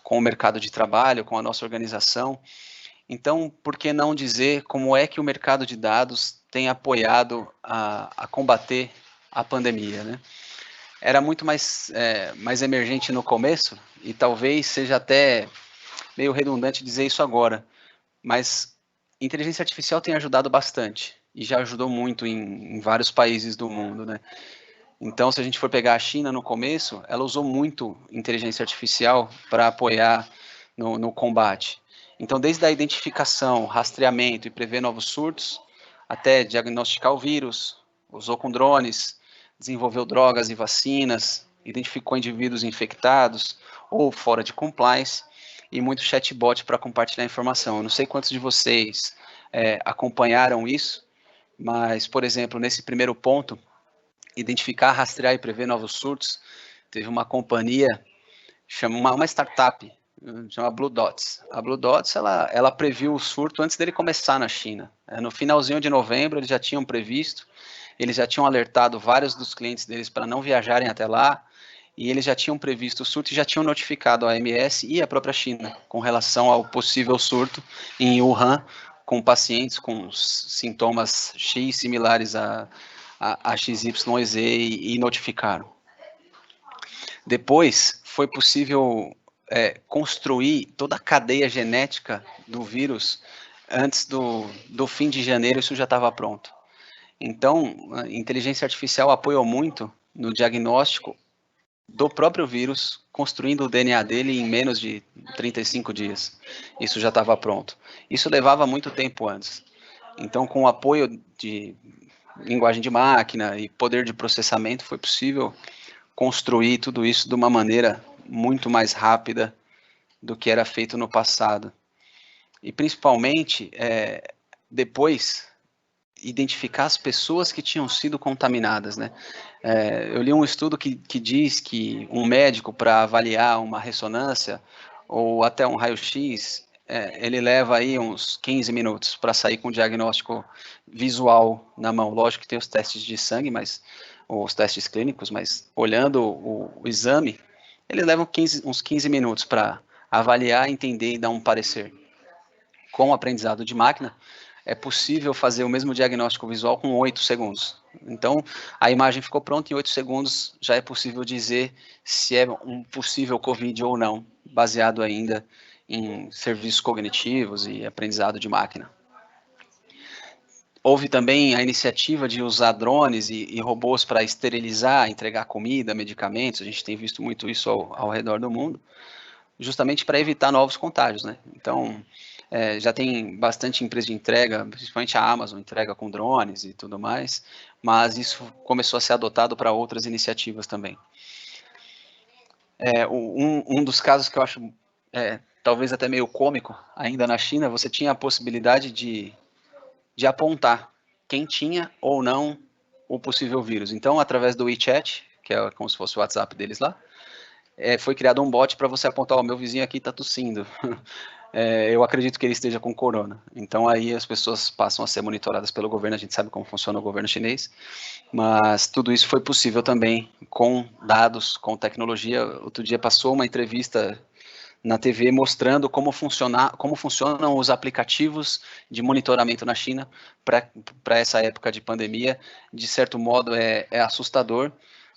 Speaker 2: o mercado de trabalho, com a nossa organização. Então, por que não dizer como é que o mercado de dados tem apoiado a combater a pandemia, né? Era muito mais emergente no começo, e talvez seja até meio redundante dizer isso agora, mas inteligência artificial tem ajudado bastante, e já ajudou muito em vários países do mundo, né? Então, se a gente for pegar a China no começo, ela usou muito inteligência artificial para apoiar no combate. Então, desde a identificação, rastreamento e prever novos surtos, até diagnosticar o vírus, usou com drones, desenvolveu drogas e vacinas, identificou indivíduos infectados ou fora de compliance, e muito chatbot para compartilhar informação. Eu não sei quantos de vocês acompanharam isso, mas, por exemplo, nesse primeiro ponto, identificar, rastrear e prever novos surtos, teve uma companhia, uma startup, chama Blue Dots. A Blue Dots, ela previu o surto antes dele começar na China. No finalzinho de novembro, eles já tinham previsto, eles já tinham alertado vários dos clientes deles para não viajarem até lá, e eles já tinham previsto o surto e já tinham notificado a OMS e a própria China com relação ao possível surto em Wuhan, com pacientes com sintomas X similares a XYZ e notificaram. Depois foi possível construir toda a cadeia genética do vírus antes do fim de janeiro, isso já estava pronto. Então, a inteligência artificial apoiou muito no diagnóstico do próprio vírus, construindo o DNA dele em menos de 35 dias. Isso já estava pronto. Isso levava muito tempo antes. Então, com o apoio de linguagem de máquina e poder de processamento, foi possível construir tudo isso de uma maneira muito mais rápida do que era feito no passado. E principalmente, depois, identificar as pessoas que tinham sido contaminadas, né? Eu li um estudo que diz que um médico, para avaliar uma ressonância ou até um raio-x, ele leva aí uns 15 minutos para sair com o diagnóstico visual na mão. Lógico que tem os testes de sangue, os testes clínicos, mas olhando o exame, ele leva uns 15 minutos para avaliar, entender e dar um parecer. Com o aprendizado de máquina, é possível fazer o mesmo diagnóstico visual com 8 segundos. Então, a imagem ficou pronta, em 8 segundos já é possível dizer se é um possível COVID ou não, baseado ainda em serviços cognitivos e aprendizado de máquina. Houve também a iniciativa de usar drones e robôs para esterilizar, entregar comida, medicamentos, a gente tem visto muito isso ao redor do mundo, justamente para evitar novos contágios, né? Então, já tem bastante empresa de entrega, principalmente a Amazon entrega com drones e tudo mais, mas isso começou a ser adotado para outras iniciativas também. Um dos casos que eu acho talvez até meio cômico, ainda na China, você tinha a possibilidade de apontar quem tinha ou não o possível vírus. Então, através do WeChat, que é como se fosse o WhatsApp deles lá, foi criado um bot para você apontar, meu vizinho aqui está tossindo. Eu acredito que ele esteja com corona. Então, aí as pessoas passam a ser monitoradas pelo governo, a gente sabe como funciona o governo chinês, mas tudo isso foi possível também com dados, com tecnologia. Outro dia passou uma entrevista na TV mostrando como funcionam os aplicativos de monitoramento na China para essa época de pandemia. De certo modo, é assustador,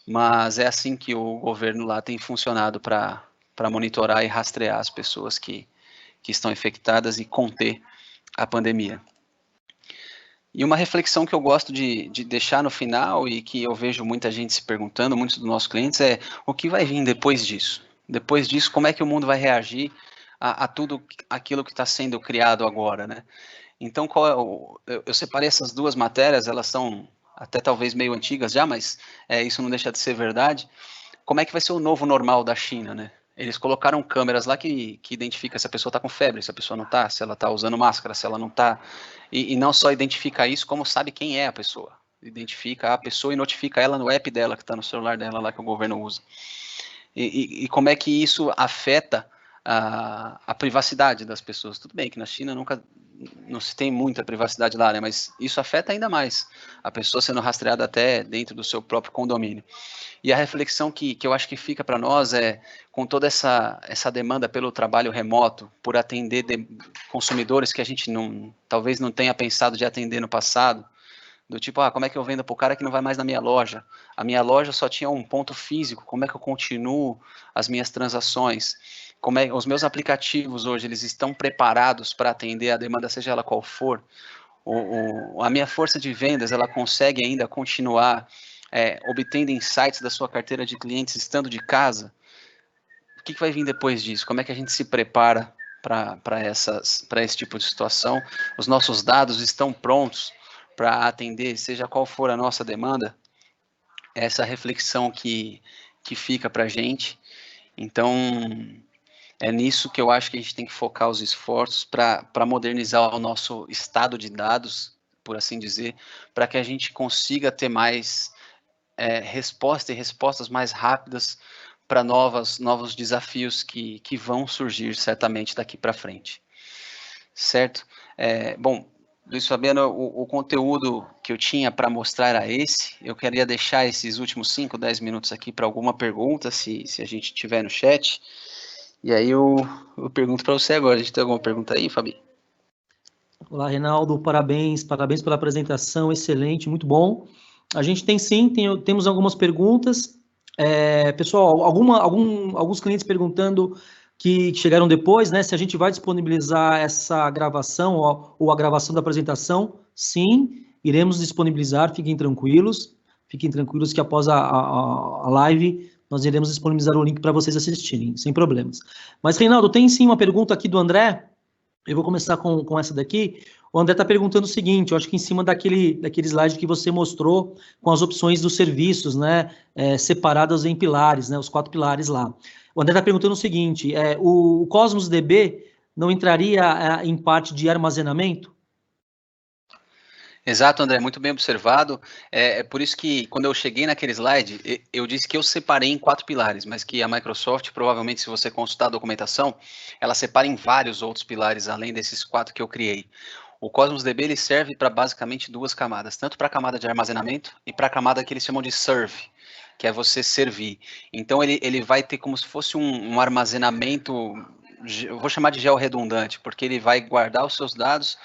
Speaker 2: mas é assim que o governo lá tem funcionado para monitorar e rastrear as pessoas que estão infectadas e conter a pandemia. E uma reflexão que eu gosto de deixar no final e que eu vejo muita gente se perguntando, muitos dos nossos clientes, é o que vai vir depois disso? Depois disso, como é que o mundo vai reagir a tudo aquilo que está sendo criado agora, né? Então, eu separei essas duas matérias, elas são até talvez meio antigas já, mas isso não deixa de ser verdade. Como é que vai ser o novo normal da China, né? Eles colocaram câmeras lá que identifica se a pessoa está com febre, se a pessoa não está, se ela está usando máscara, se ela não está. E não só identifica isso, como sabe quem é a pessoa. Identifica a pessoa e notifica ela no app dela, que está no celular dela lá, que o governo usa. E como é que isso afeta a privacidade das pessoas? Tudo bem que na China não se tem muita privacidade lá, né? Mas isso afeta ainda mais a pessoa sendo rastreada até dentro do seu próprio condomínio. E a reflexão que eu acho que fica para nós com toda essa demanda pelo trabalho remoto, por atender consumidores que a gente talvez não tenha pensado de atender no passado, do tipo, como é que eu vendo para o cara que não vai mais na minha loja? A minha loja só tinha um ponto físico, como é que eu continuo as minhas transações? Os meus aplicativos hoje, eles estão preparados para atender a demanda, seja ela qual for? A minha força de vendas, ela consegue ainda continuar obtendo insights da sua carteira de clientes estando de casa? O que vai vir depois disso? Como é que a gente se prepara para esse tipo de situação? Os nossos dados estão prontos para atender, seja qual for a nossa demanda? Essa reflexão que fica para a gente. Então, é nisso que eu acho que a gente tem que focar os esforços para modernizar o nosso estado de dados, por assim dizer, para que a gente consiga ter mais respostas mais rápidas para novos desafios que vão surgir certamente daqui para frente. Certo? Bom, Luiz Fabiano, o conteúdo que eu tinha para mostrar era esse. Eu queria deixar esses últimos 5, 10 minutos aqui para alguma pergunta, se a gente tiver no chat. E aí eu pergunto para você agora. A gente tem alguma pergunta aí, Fabi?
Speaker 1: Olá, Reinaldo, parabéns pela apresentação, excelente, muito bom. A gente tem sim, temos algumas perguntas. Pessoal, alguns clientes perguntando que chegaram depois, né? Se a gente vai disponibilizar essa gravação ou a gravação da apresentação, sim, iremos disponibilizar, fiquem tranquilos que após a live nós iremos disponibilizar o link para vocês assistirem, sem problemas. Mas, Reinaldo, tem sim uma pergunta aqui do André. Eu vou começar com essa daqui. O André está perguntando o seguinte, eu acho que em cima daquele slide que você mostrou com as opções dos serviços, né, separadas em pilares, né, os 4 pilares lá. O André está perguntando o seguinte, o Cosmos DB não entraria em parte de armazenamento?
Speaker 2: Exato, André, muito bem observado. É por isso que, quando eu cheguei naquele slide, eu disse que eu separei em 4 pilares, mas que a Microsoft, provavelmente, se você consultar a documentação, ela separa em vários outros pilares, além desses 4 que eu criei. O Cosmos DB ele serve para basicamente 2 camadas, tanto para a camada de armazenamento e para a camada que eles chamam de serve, que é você servir. Então, ele vai ter como se fosse um armazenamento, eu vou chamar de georredundante, porque ele vai guardar os seus dados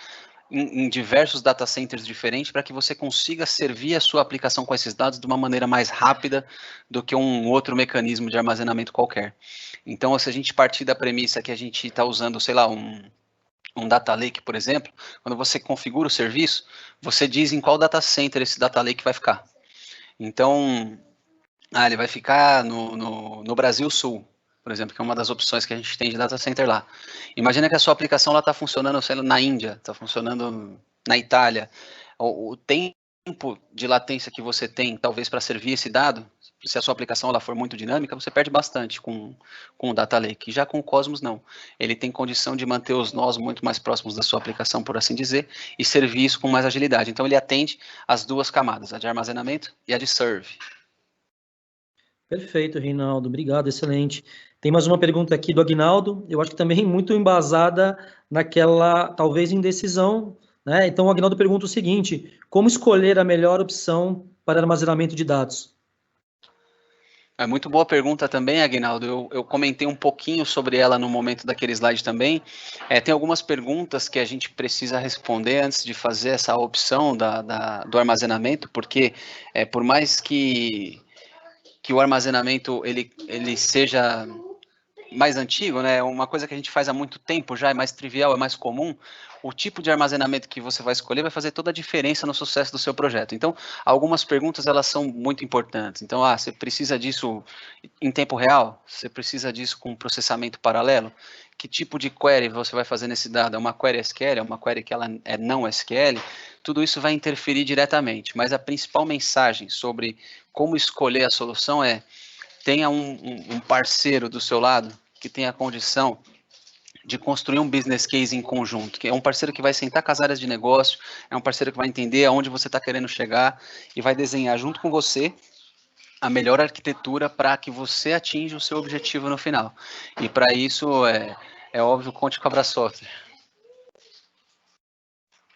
Speaker 2: em diversos data centers diferentes para que você consiga servir a sua aplicação com esses dados de uma maneira mais rápida do que um outro mecanismo de armazenamento qualquer. Então, se a gente partir da premissa que a gente está usando, sei lá, um data lake, por exemplo, quando você configura o serviço, você diz em qual data center esse data lake vai ficar. Então, ele vai ficar no Brasil Sul, por exemplo, que é uma das opções que a gente tem de data center lá. Imagina que a sua aplicação está funcionando, sei lá, na Índia, está funcionando na Itália. O tempo de latência que você tem, talvez, para servir esse dado, se a sua aplicação ela for muito dinâmica, você perde bastante com o Data Lake. Já com o Cosmos, não. Ele tem condição de manter os nós muito mais próximos da sua aplicação, por assim dizer, e servir isso com mais agilidade. Então, ele atende as 2 camadas, a de armazenamento e a de serve.
Speaker 1: Perfeito, Reinaldo. Obrigado, excelente. Tem mais uma pergunta aqui do Aguinaldo, eu acho que também muito embasada naquela, talvez, indecisão, né? Então, o Aguinaldo pergunta o seguinte: como escolher a melhor opção para armazenamento de dados?
Speaker 2: É muito boa pergunta também, Aguinaldo. Eu comentei um pouquinho sobre ela no momento daquele slide também. Tem algumas perguntas que a gente precisa responder antes de fazer essa opção do armazenamento, porque por mais que o armazenamento ele seja mais antigo, né? Uma coisa que a gente faz há muito tempo já, é mais trivial, é mais comum. O tipo de armazenamento que você vai escolher vai fazer toda a diferença no sucesso do seu projeto. Então, algumas perguntas elas são muito importantes. Então, você precisa disso em tempo real? Você precisa disso com processamento paralelo? Que tipo de query você vai fazer nesse dado? É uma query SQL? É uma query que ela é não SQL? Tudo isso vai interferir diretamente, mas a principal mensagem sobre como escolher a solução é: tenha um parceiro do seu lado que tenha a condição de construir um business case em conjunto, que é um parceiro que vai sentar com as áreas de negócio, é um parceiro que vai entender aonde você está querendo chegar e vai desenhar junto com você a melhor arquitetura para que você atinja o seu objetivo no final. E para isso, é óbvio, conte com a Brasoftware.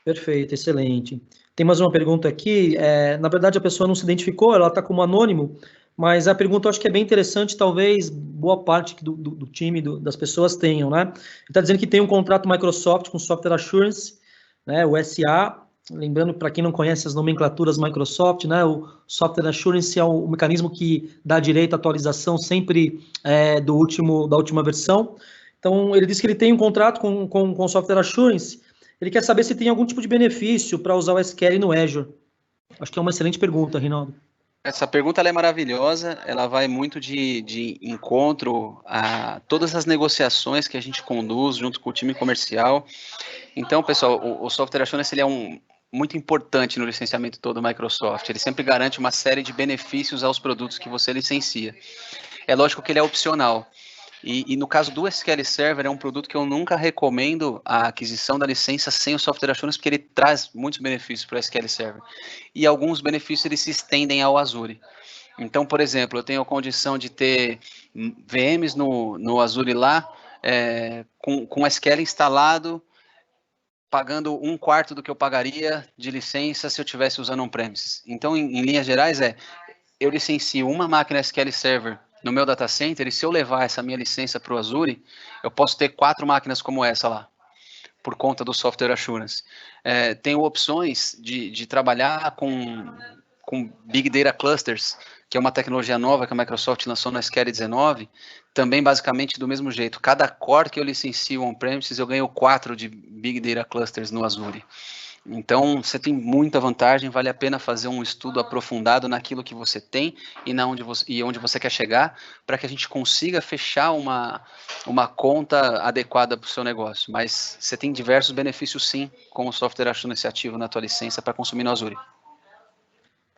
Speaker 1: Perfeito, excelente. Tem mais uma pergunta aqui, na verdade a pessoa não se identificou, ela está como anônimo, mas a pergunta eu acho que é bem interessante, talvez boa parte do time, das pessoas tenham, né? Ele está dizendo que tem um contrato Microsoft com Software Assurance, né, o SA, lembrando para quem não conhece as nomenclaturas Microsoft, né, o Software Assurance é o mecanismo que dá direito à atualização sempre da última versão. Então, ele disse que ele tem um contrato com Software Assurance. Ele quer saber se tem algum tipo de benefício para usar o SQL no Azure. Acho que é uma excelente pergunta, Reinaldo.
Speaker 2: Essa pergunta ela é maravilhosa, ela vai muito de encontro a todas as negociações que a gente conduz junto com o time comercial. Então, pessoal, o Software Assurance ele é muito importante no licenciamento todo da Microsoft. Ele sempre garante uma série de benefícios aos produtos que você licencia. É lógico que ele é opcional. E no caso do SQL Server, é um produto que eu nunca recomendo a aquisição da licença sem o Software Assurance, porque ele traz muitos benefícios para o SQL Server. E alguns benefícios eles se estendem ao Azure. Então, por exemplo, eu tenho a condição de ter VMs no Azure lá, com SQL instalado, pagando 1/4 do que eu pagaria de licença se eu estivesse usando on-premises. Então, em linhas gerais, eu licencio uma máquina SQL Server no meu data center, e se eu levar essa minha licença para o Azure, eu posso ter 4 máquinas como essa lá, por conta do Software Assurance. Tenho opções de trabalhar com Big Data Clusters, que é uma tecnologia nova que a Microsoft lançou no SQL 19, também basicamente do mesmo jeito. Cada core que eu licencio on-premises, eu ganho 4 de Big Data Clusters no Azure. Então, você tem muita vantagem, vale a pena fazer um estudo aprofundado naquilo que você tem e onde você quer chegar, para que a gente consiga fechar uma conta adequada para o seu negócio. Mas você tem diversos benefícios, sim, com o Software Assurance ativo na tua licença para consumir no Azure.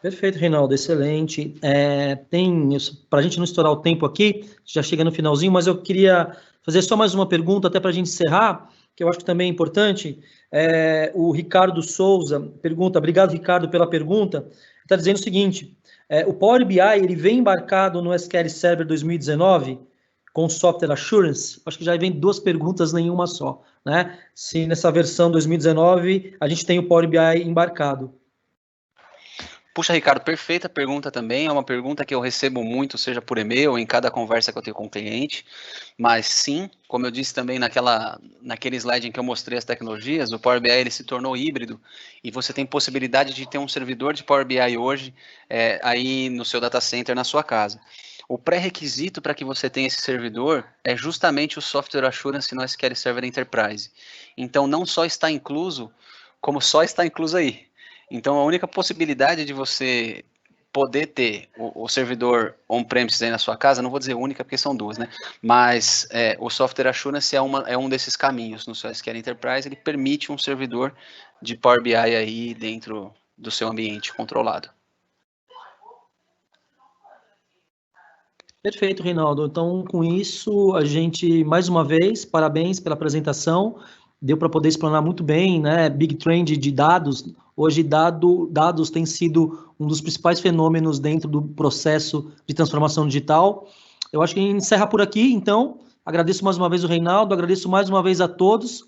Speaker 1: Perfeito, Reinaldo, excelente. Para a gente não estourar o tempo aqui, já chega no finalzinho, mas eu queria fazer só mais uma pergunta, até para a gente encerrar. que eu acho que também é importante. O Ricardo Souza pergunta, obrigado, Ricardo, pela pergunta. Está dizendo o seguinte, o Power BI ele vem embarcado no SQL Server 2019 com Software Assurance? Acho que já vem duas perguntas em uma só, né? Se nessa versão 2019 a gente tem o Power BI embarcado.
Speaker 2: Puxa, Ricardo, perfeita pergunta também. É uma pergunta que eu recebo muito, seja por e-mail ou em cada conversa que eu tenho com o cliente. Mas sim, como eu disse também naquele slide em que eu mostrei as tecnologias, o Power BI ele se tornou híbrido e você tem possibilidade de ter um servidor de Power BI hoje aí no seu data center, na sua casa. O pré-requisito para que você tenha esse servidor é justamente o Software Assurance no SQL Server Enterprise. Então, não só está incluso, como só está incluso aí. Então, a única possibilidade de você poder ter o servidor on-premise aí na sua casa, não vou dizer única porque são duas, né? Mas o Software Assurance é um desses caminhos no seu SQL Enterprise, ele permite um servidor de Power BI aí dentro do seu ambiente controlado.
Speaker 1: Perfeito, Reinaldo. Então, com isso, a gente, mais uma vez, parabéns pela apresentação. Deu para poder explanar muito bem, né? Big Trend de dados. Hoje, dados tem sido um dos principais fenômenos dentro do processo de transformação digital. Eu acho que a gente encerra por aqui, então. Agradeço mais uma vez o Reinaldo, agradeço mais uma vez a todos.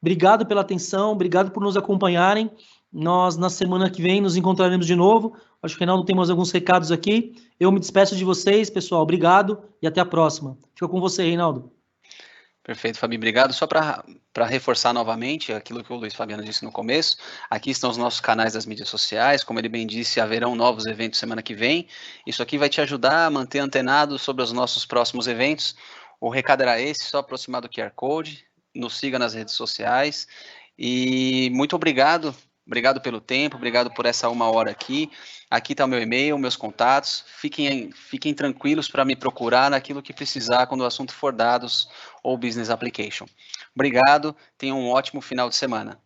Speaker 1: Obrigado pela atenção, obrigado por nos acompanharem. Nós, na semana que vem, nos encontraremos de novo. Acho que o Reinaldo tem mais alguns recados aqui. Eu me despeço de vocês, pessoal. Obrigado e até a próxima. Fica com você, Reinaldo.
Speaker 2: Perfeito, Fabi, obrigado. Só para reforçar novamente aquilo que o Luiz Fabiano disse no começo, aqui estão os nossos canais das mídias sociais, como ele bem disse, haverão novos eventos semana que vem. Isso aqui vai te ajudar a manter antenado sobre os nossos próximos eventos. O recado era esse, só aproximar do QR Code, nos siga nas redes sociais e muito obrigado. Obrigado pelo tempo, obrigado por essa 1 hora aqui. Aqui está o meu e-mail, meus contatos. Fiquem tranquilos para me procurar naquilo que precisar quando o assunto for dados ou business application. Obrigado, tenham um ótimo final de semana.